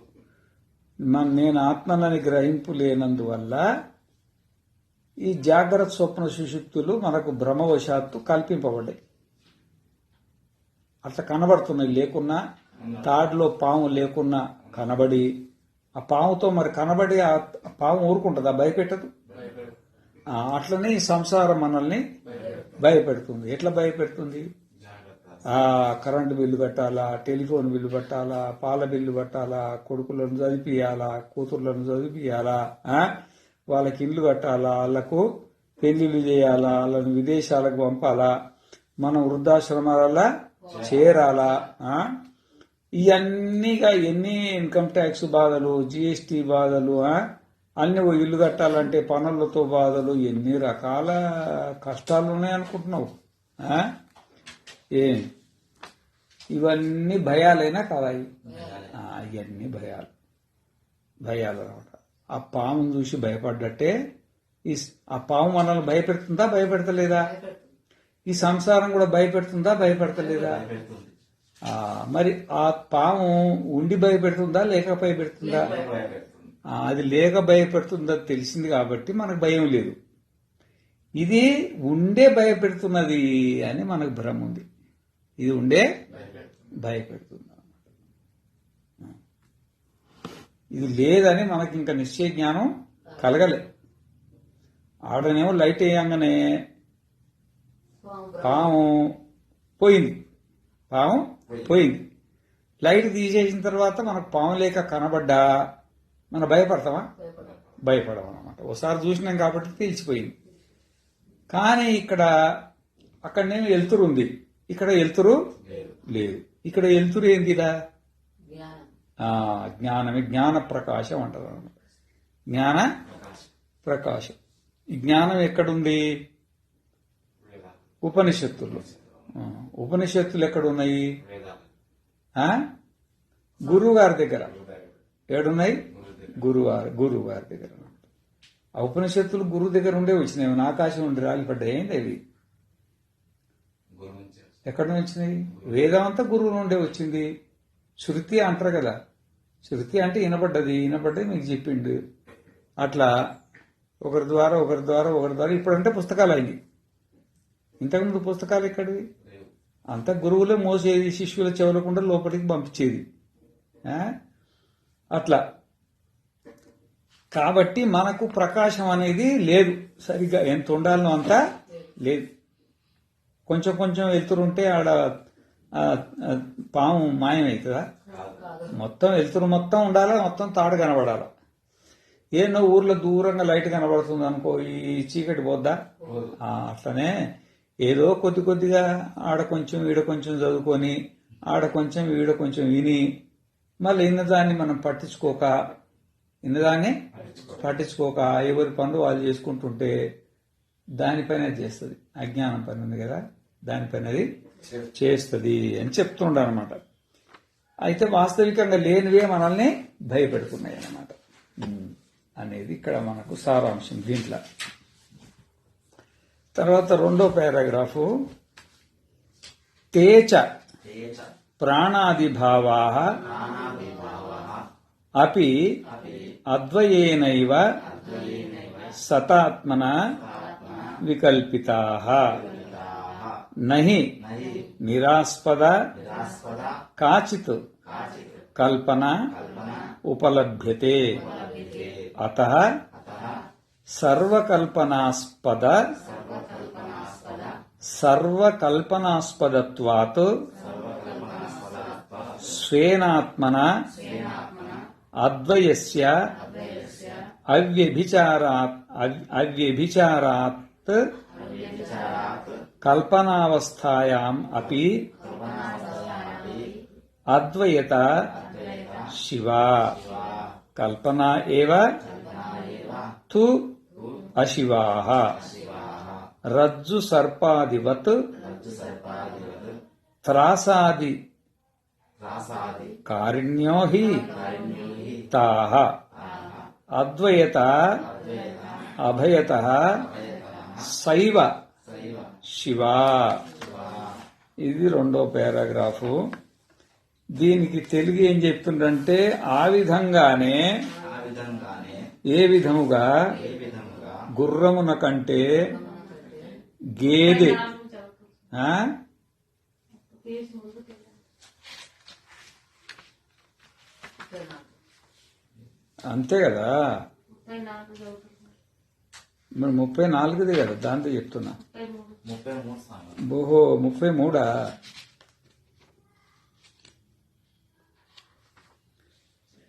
నేను ఆత్మనని గ్రహింపు లేనందువల్ల ఈ జాగ్రత్త స్వప్న సుషుప్తులు మనకు భ్రమవశాత్తు కల్పింపబడ్డాయి. అట్లా కనబడుతున్నాయి. లేకున్నా తాడులో పాము లేకున్నా కనబడి, ఆ పాముతో మరి కనబడి ఆ పాము ఊరుకుంటుందా? భయపెట్టదు. అట్లనే ఈ సంసారం మనల్ని భయపెడుతుంది. ఎట్లా భయపెడుతుంది? కరెంటు బిల్లు కట్టాలా, టెలిఫోన్ బిల్లు కట్టాలా, పాల బిల్లు కట్టాలా, కొడుకులను చదివియాలా, కూతుర్లను చదివియాలా, వాళ్ళకి ఇల్లు కట్టాలా, వాళ్ళకు పెళ్లిళ్ళు చేయాలా, వాళ్ళని విదేశాలకు పంపాలా, మనం వృద్ధాశ్రమాల చేరాలా, ఇవన్నీగా ఎన్ని ఇన్కమ్ ట్యాక్స్ బాధలు, జిఎస్టీ బాధలు, అన్ని ఇల్లు కట్టాలంటే పనులతో బాధలు, ఎన్ని రకాల కష్టాలు ఉన్నాయనుకుంటున్నావు. ఇవన్నీ భయాలైనా కాదా? ఇవన్నీ భయాలు అనమాట. ఆ పామును చూసి భయపడ్డట్టే ఆ పాము మనల్ని భయపెడుతుందా? భయపెడతలేదా? ఈ సంసారం కూడా భయపెడుతుందా? భయపెడతలేదా? మరి ఆ పాము ఉండి భయపెడుతుందా లేక భయపెడుతుందా? అది లేక భయపెడుతుందా తెలిసింది కాబట్టి మనకు భయం లేదు. ఇది ఉండే భయపెడుతున్నది అని మనకు భ్రమ ఉంది. ఇది ఉండే భయపెడుతుంది. ఇది లేదని మనకి ఇంకా నిశ్చయ జ్ఞానం కలగలే. ఆడనేమో లైట్ వేయంగానే పాము పోయింది. లైట్ తీసేసిన తర్వాత మనకు పాము లేక కనబడ్డా మనం భయపడతామా? భయపడమన్నమాట. ఒకసారి చూసినాం కాబట్టి తెలిసిపోయింది. కానీ అక్కడనేమో వెలుతురు ఉంది, ఇక్కడ వెలుతురు లేదు. ఇక్కడ వెలుతురు ఏంటిదా? జ్ఞానమే. జ్ఞాన ప్రకాశం అంటారు అన్నమాట. జ్ఞాన ప్రకాశం. ఈ జ్ఞానం ఎక్కడుంది? ఉపనిషత్తుల్లో. ఉపనిషత్తులు ఎక్కడున్నాయి? గురువు గారి దగ్గర. ఏడున్నాయి? గురువు గారి దగ్గర. ఆ ఉపనిషత్తులు గురువు దగ్గర ఉండే వచ్చినాయి. ఆకాశం నుండి రాలిపడ్డాయి. ఏంటి అవి? ఎక్కడి నుంచి వచ్చినాయి? వేదం అంతా గురువు నుండే వచ్చింది. శృతి అంటారు కదా, శృతి అంటే వినబడ్డది మీకు చెప్పిండు. అట్లా ఒకరి ద్వారా ఇప్పుడంటే పుస్తకాలు అయింది. ఇంతకుముందు పుస్తకాలు ఎక్కడివి? అంతా గురువులే మోసేది, శిష్యుల చెవులకుండా లోపలికి పంపించేది. అట్లా కాబట్టి మనకు ప్రకాశం అనేది లేదు. సరిగ్గా ఎంత ఉండాలనో అంతా లేదు. కొంచెం కొంచెం వెళ్తురుంటే ఆడ ఆ, ఆ, పాము మాయమవుతుందా? మొత్తం వెళ్తురు మొత్తం ఉండాలా, మొత్తం తాడు కనబడాలా. ఏమో ఊర్లో దూరంగా లైట్ కనబడుతుంది అనుకో, ఈ చీకటి పోద్దా? అట్లనే ఏదో కొద్ది కొద్దిగా ఆడ కొంచెం ఈడ కొంచెం చదువుకొని, ఆడ కొంచెం ఈడ కొంచెం విని, మళ్ళీ ఇన్నదాన్ని మనం ఇన్నదాన్ని పట్టించుకోక ఎవరి పనులు వాళ్ళు చేసుకుంటుంటే దానిపైన అది చేస్తుంది. అజ్ఞానం పని ఉంది కదా, దానిపైన అది చేస్తుంది అని చెప్తుండ అనమాట. అయితే వాస్తవికంగా లేనివే మనల్ని భయపెడుతున్నాయి అన్నమాట అనేది ఇక్కడ మనకు సారాంశం దీంట్లో. తర్వాత రెండో పారాగ్రాఫు, తేచ తేచ ప్రాణాదిభావా ప్రాణాదిభావః అపి అద్వయేనైవ సతాత్మన వికల్పితాః నహి నహి నిరాస్పద నిరాస్పద కాచిత్ కాచిత్ కల్పన కల్పన ఉపలభ్యతే. ఉపలభ్యతే. అతః అతః సర్వకల్పనాస్పద సర్వకల్పనాస్పదత్వాత్ స్వేనాత్మన అద్వయస్య అవ్యభిచారాత్ కల్పనావస్థాయాం అపి అద్వయత శివ కల్పనా ఏవ తు అశివాః రజ్జు సర్పాదివత్ త్రాసాది రాసాది కారుణ్యో హి కారుణ్యోహి తాః అద్వయత అభయత సైవ సైవ శివ. ఇది రెండో పారాగ్రాఫు. దీనికి తెలుగు ఏం చెప్తుందంటే, ఆ విధంగానే ఆ విధంగానే ఏ విధముగా ఏ విధముగా గుర్రమున కంటే గేదె ఆ? అంతే కదా, మరి 34ది కదా, దాంతో చెప్తున్నా. 33 స్వామి. ఓహో 33.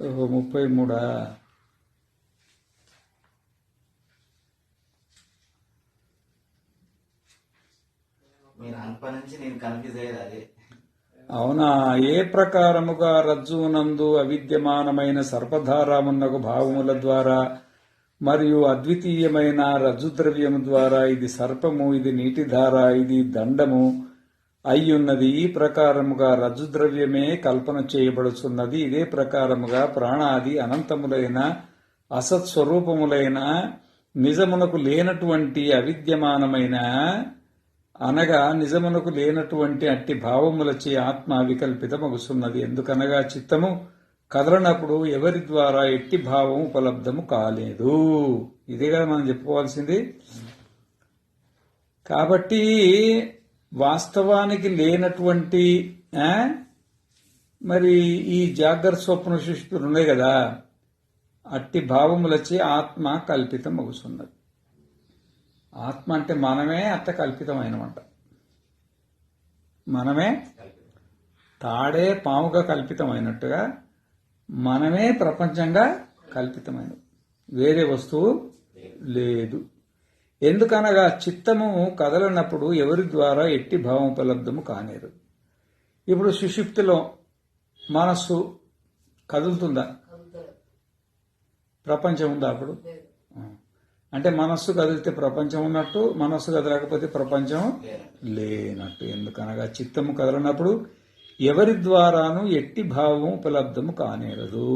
ఓహో 33. మీరు అనుప నుంచి నేను కన్ఫ్యూజ్ అయ్యేది అదే. అవునా? ఏ ప్రకారముగా రజ్జునందు అవిద్యమానమైన సర్పధారమున్నకు భావముల ద్వారా మరియు అద్వితీయమైన రజ్జుద్రవ్యము ద్వారా ఇది సర్పము, ఇది నీటిధార, ఇది దండము అయ్యున్నది. ఈ ప్రకారముగా రజ్జుద్రవ్యమే కల్పన చేయబడుచున్నది. ఇదే ప్రకారముగా ప్రాణాది అనంతములైన అసత్స్వరూపములైన నిజమునకు లేనటువంటి అవిద్యమానమైన అనగా నిజమునకు లేనటువంటి అట్టి భావములచే ఆత్మ వికల్పితమగుతున్నది. ఎందుకనగా చిత్తము కదలనప్పుడు ఎవరి ద్వారా ఎట్టి భావం ఉపలబ్ధము కాలేదు. ఇదే కదా మనం చెప్పుకోవాల్సింది. కాబట్టి వాస్తవానికి లేనటువంటి మరి ఈ జాగ్రత్త స్వప్న సృష్టిలు ఉన్నాయి కదా, అట్టి భావములచే ఆత్మ కల్పితం అవుతున్నది. ఆత్మ అంటే మనమే అట్ట కల్పితమైనమంట. మనమే తాడే పాముగా కల్పితమైనట్టుగా మనమే ప్రపంచంగా కల్పితమైన, వేరే వస్తువు లేదు. ఎందుకనగా చిత్తము కదలనప్పుడు ఎవరి ద్వారా ఎట్టి భావం ఉపలబ్ధము కానేరు. ఇప్పుడు సుషుప్తిలో మనస్సు కదులుతుందా? ప్రపంచం ఉందా అప్పుడు? అంటే మనస్సు కదిలితే ప్రపంచం ఉన్నట్టు, మనస్సు కదలకపోతే ప్రపంచం లేనట్టు. ఎందుకనగా చిత్తము కదలనప్పుడు ఎవరి ద్వారాను ఎట్టి భావం ఉపలబ్ధము కానేరదు.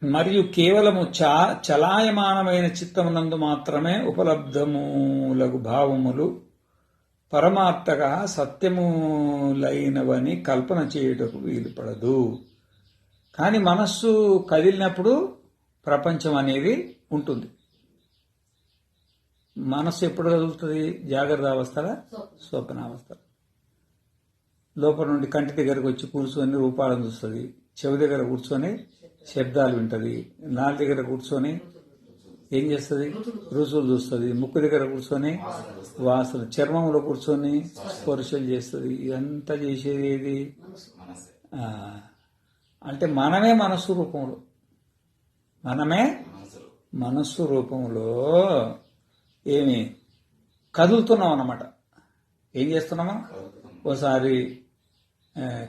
మరియు కేవలము చలాయమానమైన చిత్తమునందు మాత్రమే ఉపలబ్ధములగు భావములు పరమార్థగా సత్యములైనవని కల్పన చేయుటకు వీలుపడదు. కానీ మనస్సు కదిలినప్పుడు ప్రపంచం అనేది ఉంటుంది. మనస్సు ఎప్పుడు కదులుతుంది? జాగ్రత్త అవస్థల, స్వప్నావస్థల. లోపల నుండి కంటి దగ్గరకు వచ్చి కూర్చొని రూపాలను చూస్తుంది, చెవి దగ్గర కూర్చొని శబ్దాలు వింటది, నాలుగు దగ్గర కూర్చొని ఏం చేస్తుంది? రుచులు చూస్తుంది. ముక్కు దగ్గర కూర్చొని వాసన, చర్మంలో కూర్చొని స్పర్శలు చేస్తుంది. ఇదంతా చేసేది ఏది? మనసే. ఆ, అంటే మనమే మనస్సు రూపంలో, మనమే మనసులు. మనస్సు రూపంలో ఏమి కదులుతున్నాం అన్నమాట. ఏం చేస్తున్నామా? కలుగుతున్నాం. ఓసారి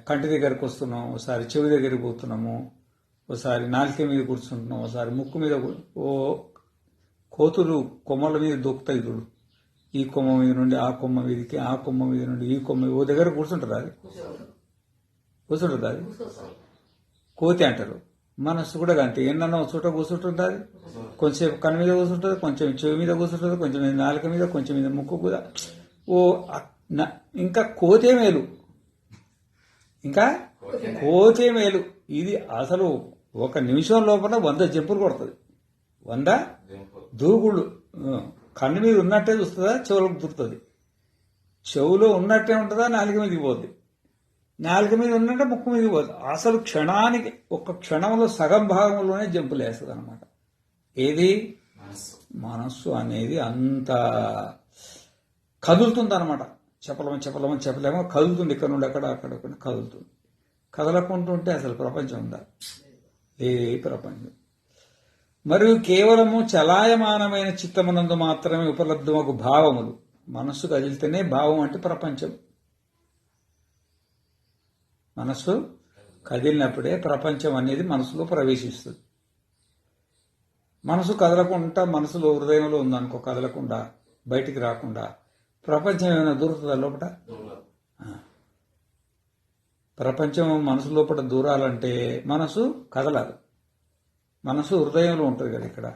కంటి దగ్గరకు వస్తున్నాం, ఓసారి చెవి దగ్గరికి పోతున్నాము, ఓసారి నాలుక మీద కూర్చుంటున్నాం, ఓసారి ముక్కు మీద ఓ కోతులు కొమ్మల మీద దూకుతాయి చూడు. ఈ కొమ్మ మీద నుండి ఆ కొమ్మ మీదకి, ఆ కొమ్మ మీద నుండి ఈ కొమ్మ, ఓ దగ్గర కూర్చుంటుంది అది. కూర్చుంటుంది అది, కోతి అంటారు. మనస్సు కూడా అంతే. ఎన్నో చోట కూర్చుంటుంది అది. కొంచెంసేపు కన్ను మీద కూర్చుంటుంది, కొంచెం చెవి మీద కూర్చుంటుంది, కొంచెం మీద నాలుక మీద, కొంచెం మీద ముక్కు కూడా. ఓ ఇంకా కోతే మేలు, ఇంకా కోతే మేలు. ఇది అసలు ఒక నిమిషం లోపల 100 జంపులు కొడుతుంది. 100 జంపు. దూకుళ్ళు. కన్ను మీద ఉన్నట్టే చూస్తుందా, చెవులకు దూరుతుంది. చెవులో ఉన్నట్టే ఉంటుందా, నాలుక మీదకి పోద్ది. నాలుక మీద ఉన్నట్టే ముక్కు మీదకి పోద్ది. అసలు క్షణానికి, ఒక్క క్షణంలో సగం భాగంలోనే జంపులు వేస్తుంది అనమాట. ఏది? మనస్సు. మనస్సు అనేది అంత కదులుతుంది అనమాట. చెప్పలేమో కదులుతుంది. ఇక్కడ నుండి అక్కడ, అక్కడ కదులుతుంది. కదలకుంటుంటే అసలు ప్రపంచం ఉందా? ఏ ప్రపంచం. మరియు కేవలము చలాయమానమైన చిత్తమునందు మాత్రమే ఉపలబ్ధమగు భావములు. మనస్సు కదిలితేనే భావం అంటే ప్రపంచం. మనస్సు కదిలినప్పుడే ప్రపంచం అనేది మనసులో ప్రవేశిస్తుంది. మనసు కదలకుండా, మనసులో హృదయంలో ఉందనుకో, కదలకుండా బయటికి రాకుండా, ప్రపంచం ఏమైనా దూరుతుందా లోపల? దూరం. ప్రపంచం మనసు లోపల దూరాలంటే మనసు కదలాలి. మనసు హృదయంలో ఉంటుంది కదా, ఇక్కడ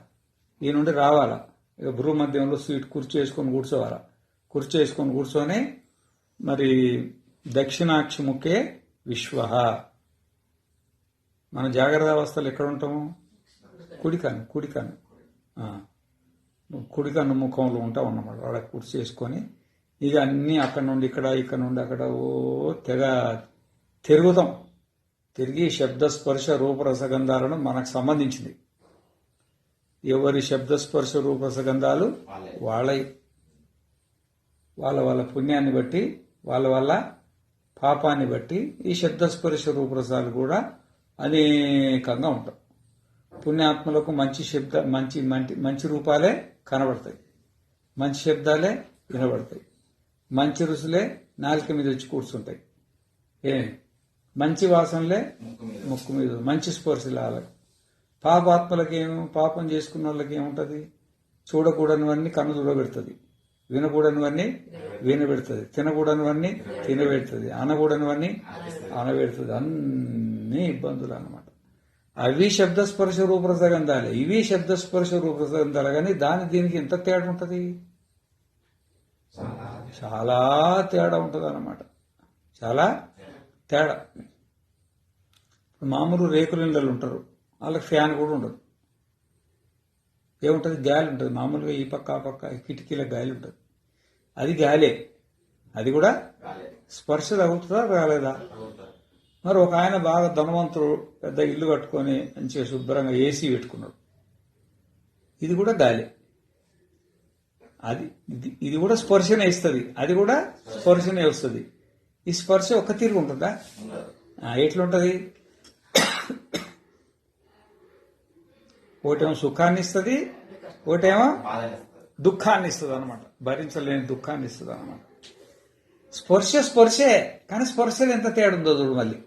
ఈ నుండి రావాలా. ఇక భ్రూ మధ్యంలో సీట్ కుర్చీ వేసుకొని కూర్చోవాలా. కుర్చీ వేసుకొని కూర్చొని మరి దక్షిణాక్షిముఖే విశ్వ. మన జాగ్రత్త అవస్థలు ఎక్కడ ఉంటాము? కుడికన్ను ముఖంలో ఉంటాం అన్నమాట. వాడ కుర్చీ వేసుకొని ఇక అన్నీ అక్కడ నుండి ఇక్కడ, ఇక్కడ నుండి అక్కడ ఓ తెగ తిరుగుతాం. తిరిగి శబ్దస్పర్శ రూపరసగంధాలను మనకు సంబంధించింది. ఎవరి శబ్దస్పర్శ రూపరసగంధాలు వాళ్ళ వాళ్ళ పుణ్యాన్ని బట్టి, వాళ్ళ పాపాన్ని బట్టి ఈ శబ్దస్పర్శ రూపరసాలు కూడా అనేకంగా ఉంటాయి. పుణ్యాత్మలకు మంచి రూపాలే కనబడతాయి, మంచి శబ్దాలే వినబడతాయి, మంచి రుసులే నాలుక మీద వచ్చి కూర్చుంటాయి. మంచి వాసనలే ముక్కు మీద, మంచి స్పర్శలే వాళ్ళకి. పాపాత్మలకేమో, పాపం చేసుకున్న వాళ్ళకి ఏముంటుంది? చూడకూడనివన్నీ కన్ను చూడబెడుతుంది, వినకూడనివన్నీ వినబెడుతుంది, తినకూడనివన్నీ తినబెడుతుంది, అనకూడనివన్నీ అనబెడుతుంది. అన్ని ఇబ్బందులు అన్నమాట. అవి శబ్దస్పర్శ రూపరసగంధాలే, ఇవి శబ్దస్పర్శ రూపరసగంధాలు. కానీ దీనికి ఎంత తేడా ఉంటుంది? చాలా తేడా ఉంటుంది అన్నమాట. చాలా తేడా. మామూలు రేకుల ఇళ్ళలు ఉంటారు, వాళ్ళకి ఫ్యాన్ కూడా ఉండదు. ఏముంటుంది? గాలి ఉంటుంది. మామూలుగా ఈ పక్క ఆ పక్క కిటికీల గాలి ఉంటుంది. అది గాలే, అది కూడా స్పర్శ తగులుతుందా రాలేదా? మరి ఒక ఆయన బాగా ధనవంతుడు, పెద్ద ఇల్లు కట్టుకొని మంచిగా శుభ్రంగా ఏసీ పెట్టుకున్నాడు. ఇది కూడా గాలి. ఇది కూడా స్పర్శనే ఇస్తుంది, అది కూడా స్పర్శనే వస్తుంది. ఈ స్పర్శ ఒక్క తీరు ఉంటుందా? ఎట్లుంటది? ఒకటేమో సుఖాన్ని ఇస్తుంది, ఒకటేమో దుఃఖాన్ని ఇస్తుంది అనమాట. భరించలేని దుఃఖాన్ని ఇస్తుంది అనమాట. స్పర్శే, కానీ స్పర్శలు ఎంత తేడా ఉందో చూడు మళ్ళీ.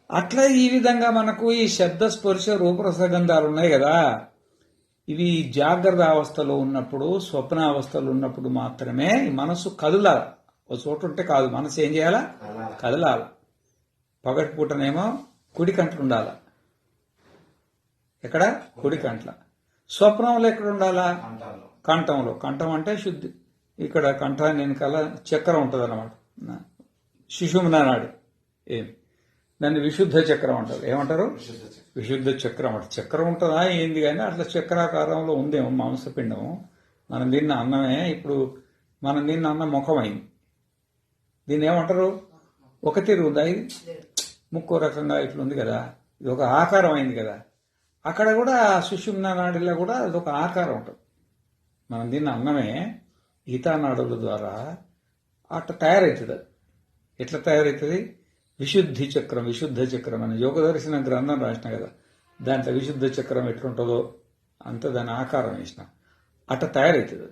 అట్లా ఈ విధంగా మనకు ఈ శబ్ద స్పర్శ రూపరసగంధాలు ఉన్నాయి కదా, ఇవి జాగ్రత్త అవస్థలో ఉన్నప్పుడు, స్వప్న అవస్థలో ఉన్నప్పుడు మాత్రమే ఈ మనసు కదలాల. ఒక చోటు ఉంటే కాదు, మనసు ఏం చేయాలా? కదలాల. పగటిపూటనేమో కుడి కంట్లు ఉండాల. ఎక్కడ? కుడి కంట్ల. స్వప్నంలో ఎక్కడ ఉండాలా? కంఠంలో. కంఠం అంటే శుద్ధి. ఇక్కడ కంఠాన్ని వెనకాల చక్రం ఉంటుంది అన్నమాట, సుషుమ్నా నాడి. దాన్ని విశుద్ధ చక్రం అంటారు. ఏమంటారు? విశుద్ధ చక్రం అంటారు. చక్రం ఉంటుందా ఏంది? కానీ అట్లా చక్రాకారంలో ఉందేమో మాంసపిండము. మనం తిన్న అన్నమే. ఇప్పుడు మనం తిన్న అన్నం ముఖం అయింది. దీన్ని ఏమంటారు? ఒక తీరు ఉందా? ఇది ముక్కో రకంగా ఇట్లుంది కదా, ఇది ఒక ఆకారం అయింది కదా. అక్కడ కూడా సుషుమ్న నాడిలో కూడా అదొక ఆకారం ఉంటుంది. మనం తిన్న అన్నమే ఈతా నాడుల ద్వారా అట్లా తయారవుతుంది. అది ఎట్లా తయారవుతుంది? విశుద్ధ చక్రం అని యోగ దర్శన గ్రంథం రాసిన కదా, దాంట్లో విశుద్ధ చక్రం ఎట్లుంటుందో అంత దాని ఆకారం వేసిన అట్లా తయారవుతుంది.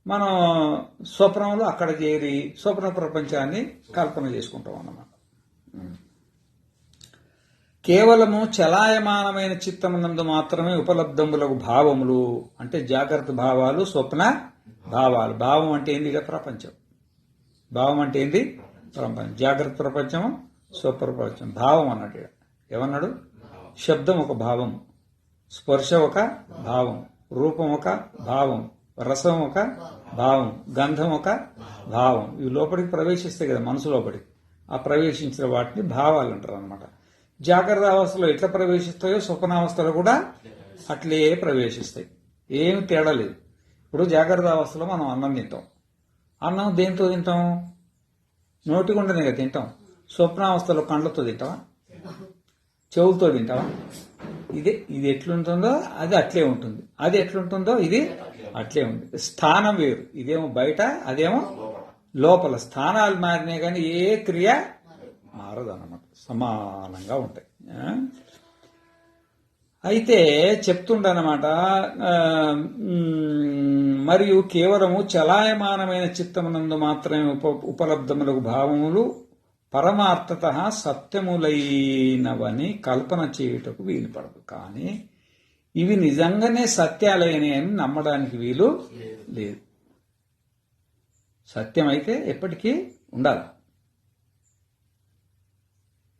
మనం స్వప్నంలో అక్కడ చేరి స్వప్న ప్రపంచాన్ని కల్పన చేసుకుంటాం అన్నమాట. కేవలము చలాయమానమైన చిత్తమునందు మాత్రమే ఉపలబ్ధములకు భావములు అంటే జాగ్రత్త భావాలు, స్వప్న భావాలు. భావం అంటే ఏంది? ఇక ప్రపంచం. భావం అంటే ఏంది? ప్రపంచం. జాగ్రత్త ప్రపంచం, స్వప్న ప్రపంచం. భావం అన్నట్టు ఏమన్నాడు? శబ్దం ఒక భావం, స్పర్శ ఒక భావం, రూపం ఒక భావం, రసం ఒక భావం, గంధం ఒక భావం. ఇవి లోపలికి ప్రవేశిస్తాయి కదా మనసు లోపలికి. ఆ ప్రవేశించిన వాటిని భావాలు అంటారు అనమాట. జాగ్రత్త అవస్థలో ఎట్లా ప్రవేశిస్తాయో స్వప్నావస్థలో కూడా అట్లే ప్రవేశిస్తాయి. ఏమి తేడా లేదు. ఇప్పుడు జాగ్రత్త అవస్థలో మనం అన్నం తింటాం. అన్నం దేంతో తింటాం? నోటిగుండనే కదా తింటాం. స్వప్నావస్థలో కండ్లతో తింటావా? చెవులతో తింటావా? ఇది ఎట్లుంటుందో అది అట్లే ఉంటుంది. అది ఎట్లుంటుందో ఇది అట్లే ఉంది. స్థానం వేరు. ఇదేమో బయట, అదేమో లోపల. స్థానాలు మారినాయి కానీ ఏ క్రియ మారదు అన్నమాట. సమానంగా ఉంటాయి. అయితే చెప్తుండనమాట, మరియు కేవలము చలాయమానమైన చిత్తమునందు మాత్రమే ఉపలబ్ధములకు భావములు పరమార్థత సత్యములైనవని కల్పన చేయుటకు వీలు పడదు. కానీ ఇవి నిజంగానే సత్యాలయని అని నమ్మడానికి వీలు లేదు. సత్యం అయితే ఎప్పటికీ ఉండాలి.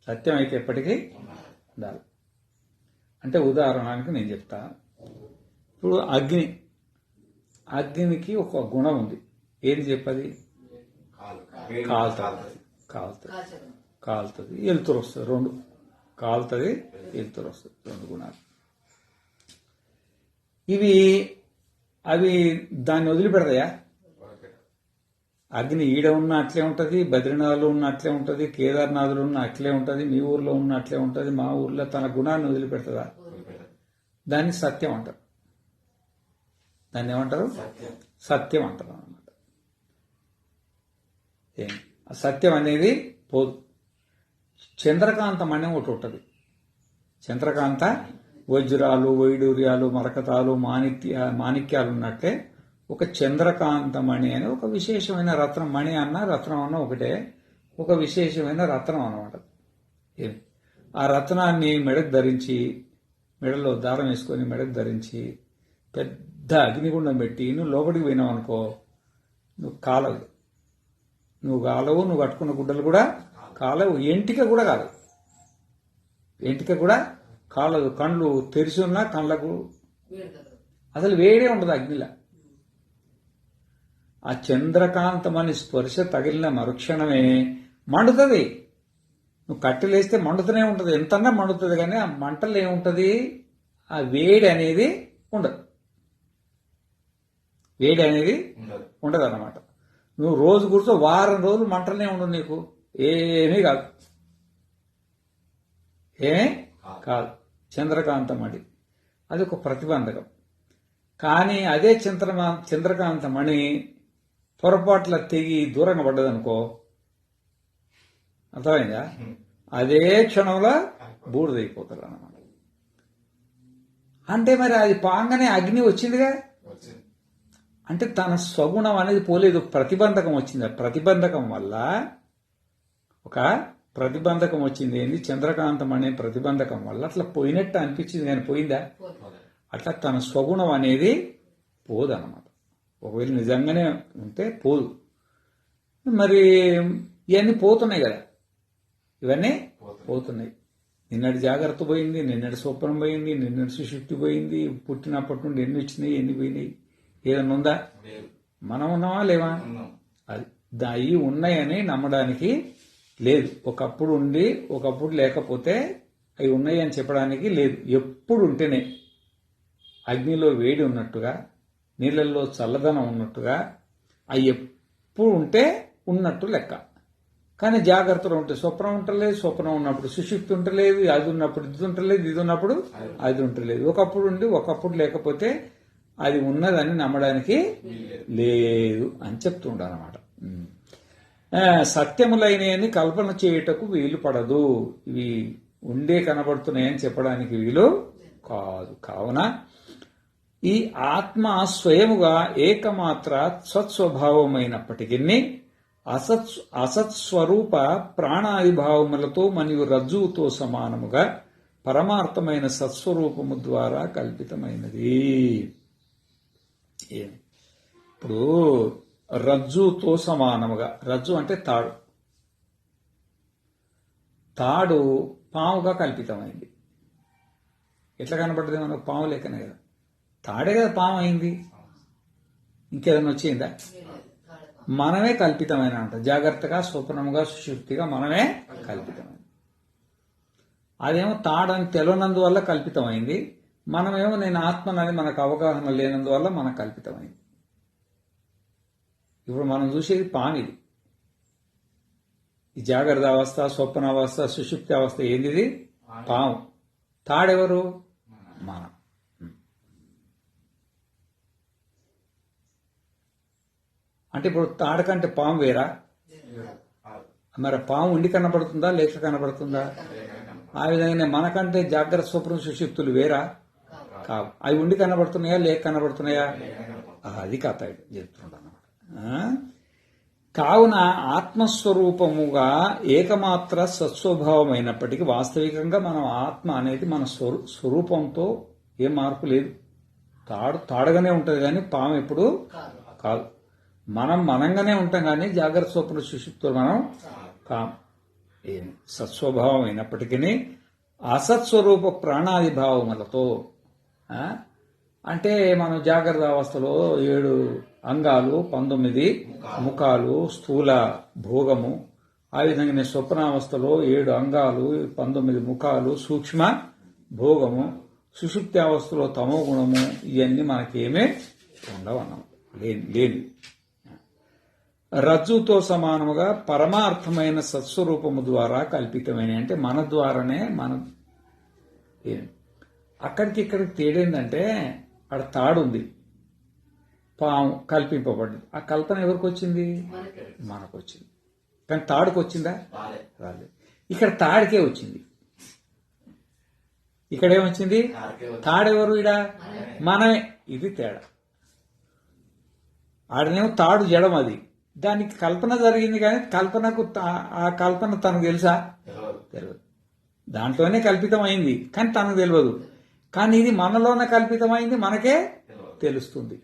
సత్యం అయితే ఎప్పటికీ ఉండాలి. అంటే ఉదాహరణకి నేను చెప్తా. ఇప్పుడు అగ్నికి ఒక గుణం ఉంది. ఏది చెప్పది? కాలుతుంది, వెలుతురు వస్తుంది. రెండు కాలుతుంది, వెలుతురు వస్తుంది. రెండు గుణాలు. అవి దాన్ని వదిలిపెడతాయా? అగ్ని ఈడ ఉన్న అట్లే ఉంటుంది, బద్రీనాథ్లో ఉన్న అట్లే ఉంటుంది, కేదార్నాథ్లో ఉన్న అట్లే ఉంటుంది, మీ ఊర్లో ఉన్న అట్లే ఉంటుంది. మా ఊర్లో తన గుణాన్ని వదిలిపెడుతుందా? దాన్ని సత్యం అంటారు. దాన్ని ఏమంటారు? సత్యం అంటారు అన్నమాట. ఆ సత్యం అనేది పోదు. చంద్రకాంతం అనే ఒకటి ఉంటుంది. చంద్రకాంత వజ్రాలు, వైడూర్యాలు, మరకతాలు, మాణిక్యాలు ఉన్నట్లే ఒక చంద్రకాంతమణి అని ఒక విశేషమైన రత్నం. మణి అన్న రత్నం అన్న ఒకటే, ఒక విశేషమైన రత్నం అన్నమాట. ఆ రత్నాన్ని మెడకు ధరించి, మెడలో దారం వేసుకొని మెడకు ధరించి పెద్ద అగ్నిగుండం పెట్టి నువ్వు లోపలికి పోయినావు అనుకో, నువ్వు కాలవు. నువ్వు కట్టుకున్న గుడ్డలు కూడా కాలవు. ఎంటిక కూడా కాలవు. ఎంటిక కూడా కాలదు. కళ్ళు తెరిచి ఉన్నా కళ్ళకు అసలు వేడే ఉండదు అగ్నిలా. ఆ చంద్రకాంతమని స్పర్శ తగిలిన మరుక్షణమే మండుతుంది. నువ్వు కట్టెలేస్తే మండుతూనే ఉంటుంది. ఎంతన్నా మండుతుంది. కానీ ఆ మంటలు ఏముంటుంది? ఆ వేడి అనేది ఉండదు. వేడి అనేది ఉండదు అన్నమాట. నువ్వు రోజు కూర్చో వారం రోజులు మంటలనే ఉండదు. నీకు ఏమీ కాదు. ఏమీ కాదు. చంద్రకాంతమణి అది ఒక ప్రతిబంధకం. కానీ అదే చంద్రకాంతమణి పొరపాట్ల తెగి దూరంగా పడ్డదనుకో, అర్థమైందా? అదే క్షణంలో బూడిదైపోతారు అన్నమాట. అంటే మరి అది పాంగనే అగ్ని వచ్చిందిగా. అంటే తన స్వగుణం అనేది పోలేదు, ప్రతిబంధకం వచ్చింది. ప్రతిబంధకం వల్ల ఒక ప్రతిబంధకం వచ్చింది. ఏంది? చంద్రకాంతం అనే ప్రతిబంధకం వల్ల అట్లా పోయినట్టు అనిపించింది. కానీ పోయిందా? అట్లా తన స్వగుణం అనేది పోదన్నమాట. ఒకవేళ నిజంగానే ఉంటే పోదు. మరి ఇవన్నీ పోతున్నాయి కదా, ఇవన్నీ పోతున్నాయి. నిన్నటి జాగ్రత్త పోయింది, నిన్నటి స్వప్నం పోయింది, నిన్నటి సుషుప్తి పోయింది. పుట్టినప్పటి నుండి ఎన్ని వచ్చినాయి, ఎన్ని పోయినాయి? ఏదన్నా ఉందా? మనం ఉన్నామా లేవా? అది అవి ఉన్నాయని నమ్మడానికి లేదు. ఒకప్పుడు ఉండి ఒకప్పుడు లేకపోతే అవి ఉన్నాయి అని చెప్పడానికి లేదు. ఎప్పుడు ఉంటేనే అగ్నిలో వేడి ఉన్నట్టుగా, నీళ్ళల్లో చల్లదనం ఉన్నట్టుగా అవి ఎప్పుడు ఉంటే ఉన్నట్టు లెక్క. కానీ జాగ్రత్తలో ఉంటే స్వప్నం ఉంటలేదు, స్వప్నం ఉన్నప్పుడు సుషుప్తి ఉంటలేదు, అది ఉన్నప్పుడు ఇది ఉంటలేదు, ఇది ఉన్నప్పుడు అది ఉంటలేదు. ఒకప్పుడు ఉండి ఒకప్పుడు లేకపోతే అది ఉన్నదని నమ్మడానికి లేదు అని చెప్తుండనమాట. సత్యములైనని కల్పన చేయుటకు వీలు పడదు. ఇవి ఉండే కనబడుతున్నాయని చెప్పడానికి వీలు కాదు. కావున ఈ ఆత్మ స్వయముగా ఏకమాత్ర సత్స్వభావమైనప్పటికీ అసత్స్వరూప ప్రాణాదిభావములతో మరియు రజ్జువుతో సమానముగా పరమార్థమైన సత్స్వరూపము ద్వారా కల్పితమైనది. ఇప్పుడు రజ్జుతో సమానముగా, రజ్జు అంటే తాడు, తాడు పాముగా కల్పితమైంది. ఎట్లా కనబడ్డది మనకు? పాము లెక్కనే కదా, తాడే కదా పాము అయింది. ఇంకేదైనా వచ్చిందా? మనమే కల్పితమైన అంట. జాగ్రత్తగా, స్వప్నముగా, సుషుప్తిగా మనమే కల్పితమైంది. అదేమో తాడని తెలియనందువల్ల కల్పితమైంది. మనమేమో నేను ఆత్మనని మనకు అవగాహన లేనందువల్ల మనకు కల్పితమైంది. ఇప్పుడు మనం చూసేది పాము. ఇది ఈ జాగ్రత్త అవస్థ, స్వప్న అవస్థ, సుషుప్తి అవస్థ ఏంది? పాము. తాడెవరు? మనం. అంటే ఇప్పుడు తాడకంటే పాము వేరా? మరి పాము ఉండి కనబడుతుందా, లేక కనబడుతుందా? ఆ విధంగానే మనకంటే జాగ్రత్త, స్వప్న, సుషుప్తులు వేరా? కావు. అవి ఉండి కనబడుతున్నాయా, లేక కనబడుతున్నాయా? అది కథ చెప్తుంటాను. కావున ఆత్మస్వరూపముగా ఏకమాత్ర సత్స్వభావమైనప్పటికీ వాస్తవికంగా మనం ఆత్మ అనేది మన స్వరూపంతో ఏ మార్పు లేదు. తాడగానే ఉంటుంది కానీ పాము ఎప్పుడు కాదు. మనం మనంగానే ఉంటాం కానీ జాగ్రత్త, స్వప్న, సుషుప్తులు మనం కాం. సత్స్వభావం అయినప్పటికీ అసత్స్వరూప ప్రాణాది భావములతో, అంటే మనం జాగ్రత్త అవస్థలో 7 అంగాలు, 19 ముఖాలు, స్థూల భోగము. ఆ విధంగానే స్వప్నావస్థలో 7 అంగాలు, 19 ముఖాలు, సూక్ష్మ భోగము. సుషుప్తి అవస్థలో తమో గుణము. ఇవన్నీ మనకేమీ ఉండవన్నాం, లేని. రజ్జుతో సమానముగా పరమార్థమైన సత్స్వరూపము ద్వారా కల్పితమైన, అంటే మన ద్వారానే అక్కడికి ఇక్కడికి తేడేందంటే అక్కడ తాడుంది, పాము కల్పింపబడింది. ఆ కల్పన ఎవరికి వచ్చింది? మనకు వచ్చింది. కానీ తాడుకు వచ్చిందా? రాలేదు. ఇక్కడ తాడికే వచ్చింది. ఇక్కడేమొచ్చింది? తాడెవరు? ఇడా మనమే. ఇది తేడా. ఆడనేమో తాడు జడం, అది దానికి కల్పన జరిగింది కానీ కల్పనకు ఆ కల్పన తనకు తెలుసా? తెలియదు. దాంట్లోనే కల్పితమైంది కానీ తనకు తెలియదు. కానీ ఇది మనలోనే కల్పితమైంది, మనకే తెలుస్తుంది.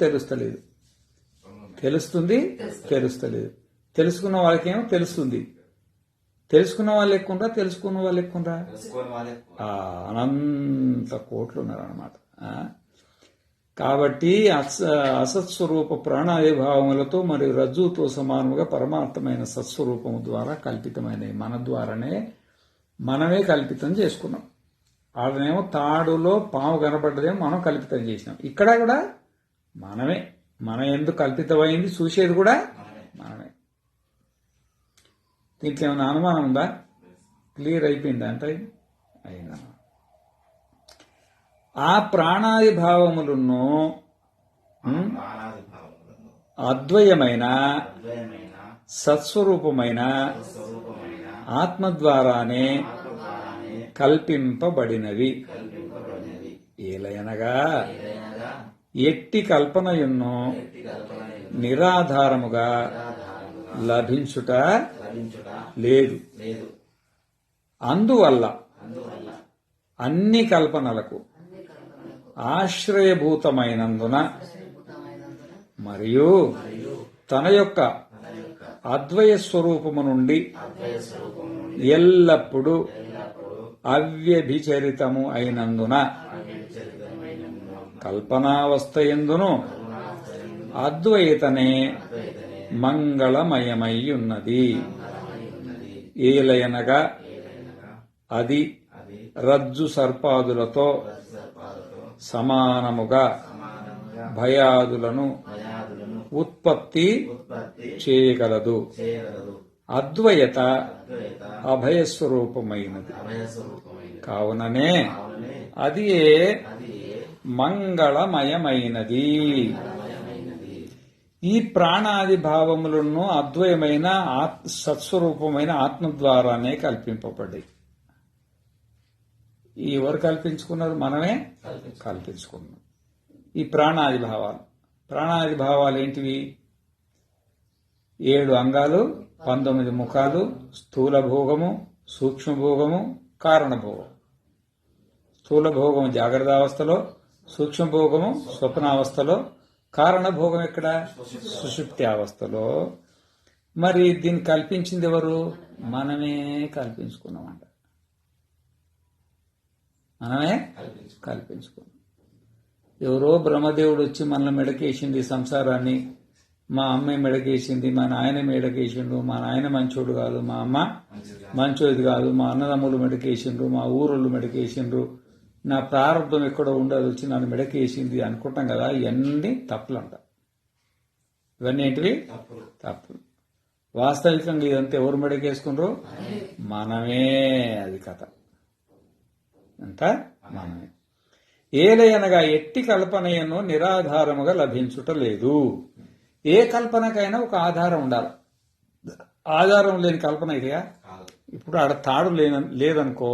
తెలుస్తలేదు. తెలుసుకున్న వాళ్ళకేమో తెలుస్తుంది. తెలుసుకున్న వాళ్ళు ఎక్కువరా, తెలుసుకున్న వాళ్ళు ఎక్కువరా? అనంత కోట్లు ఉన్నారన్నమాట. కాబట్టి అసత్స్వరూప ప్రాణావిభావములతో మరియు రజ్జుతో సమానముగా పరమార్థమైన సత్స్వరూపము ద్వారా కల్పితమైన మన ద్వారానే మనమే కల్పితం చేసుకున్నాం. ఆడనేమో తాడులో పాము కనబడ్డదేమో మనం కల్పితం చేసినాం. ఇక్కడ కూడా మనమే. మన ఎందుకు కల్పితమైంది, చూసేది కూడా మనమే. దీంట్లో ఏమైనా అనుమానం ఉందా? క్లియర్ అయిపోయిందా? అంటే అయినా ఆ ప్రాణాది భావములను అద్వయమైన సత్స్వరూపమైన ఆత్మ ద్వారానే కల్పింపబడినవి. ఏలయనగా ఎట్టి కల్పనయున్నో నిరాధారముగా లభించుట లేదు. అందువల్ల అన్ని కల్పనలకు ఆశ్రయభూతమైనందున మరియు తన యొక్క అద్వయ స్వరూపము నుండి ఎల్లప్పుడూ అవ్యభిచరితము అయినందున కల్పనావస్థయందును అద్వైతనే మంగళమయమయ్యున్నది. ఏలయనగా అది రజ్జు సర్పాదులతో సమానముగా భయాదులను ఉత్పత్తి ఉత్పత్తి చేయగలదు. చేయగలదు. అద్వైత అద్వైత అభయస్వరూపమైనది. అభయస్వరూపమైనది. కావుననే కావుననే అది అది మంగళమయమైనది. మంగళమయమైనది. ఈ ప్రాణాది భావములను అద్వయమైన సత్స్వరూపమైన ఆత్మ ద్వారానే కల్పింపబడ్డాయి. ఎవరు కల్పించుకున్నారు? మనమే కల్పించుకున్నాం. ఈ ప్రాణాది భావాలు ఏంటివి? 7 అంగాలు, 19 ముఖాలు, స్థూల భోగము, సూక్ష్మ భోగము, కారణ భోగం. స్థూల భోగము జాగ్రత్త అవస్థలో, సూక్ష్మ భోగము స్వప్నావస్థలో, కారణ భోగం ఎక్కడ? సుషుప్తి అవస్థలో. మరి దీన్ని కల్పించింది ఎవరు? మనమే కల్పించుకున్నామంట. మనమే కల్పించుకున్నాం. ఎవరో బ్రహ్మదేవుడు వచ్చి మనల్ని మెడకేసింది సంసారాన్ని. మా అమ్మాయి మెడకేసింది, మా నాయన మెడకేసిండు, మా నాయన మంచోడు కాదు, మా అమ్మ మంచోది కాదు, మా అన్నదమ్ములు మెడకేసిండ్రు, మా ఊరోళ్ళు మెడకేసిండ్రు, నా ప్రారంభం ఎక్కడో ఉండదు వచ్చి నన్ను మెడకేసింది అనుకుంటాం కదా. ఇవన్నీ తప్పులంట. ఇవన్నీ ఏంటివి? తప్పులు. వాస్తవికంగా ఇదంతా ఎవరు మెడకేసుకున్నారు? మనమే. అది కథ అంతా మనమే. ఏలయనగా ఎట్టి కల్పనయను నిరాధారముగా లభించుట లేదు. ఏ కల్పనకైనా ఒక ఆధారం ఉండాలి. ఆధారం లేని కల్పన ఇదిగా. ఇప్పుడు ఆడ తాడు లేదనుకో,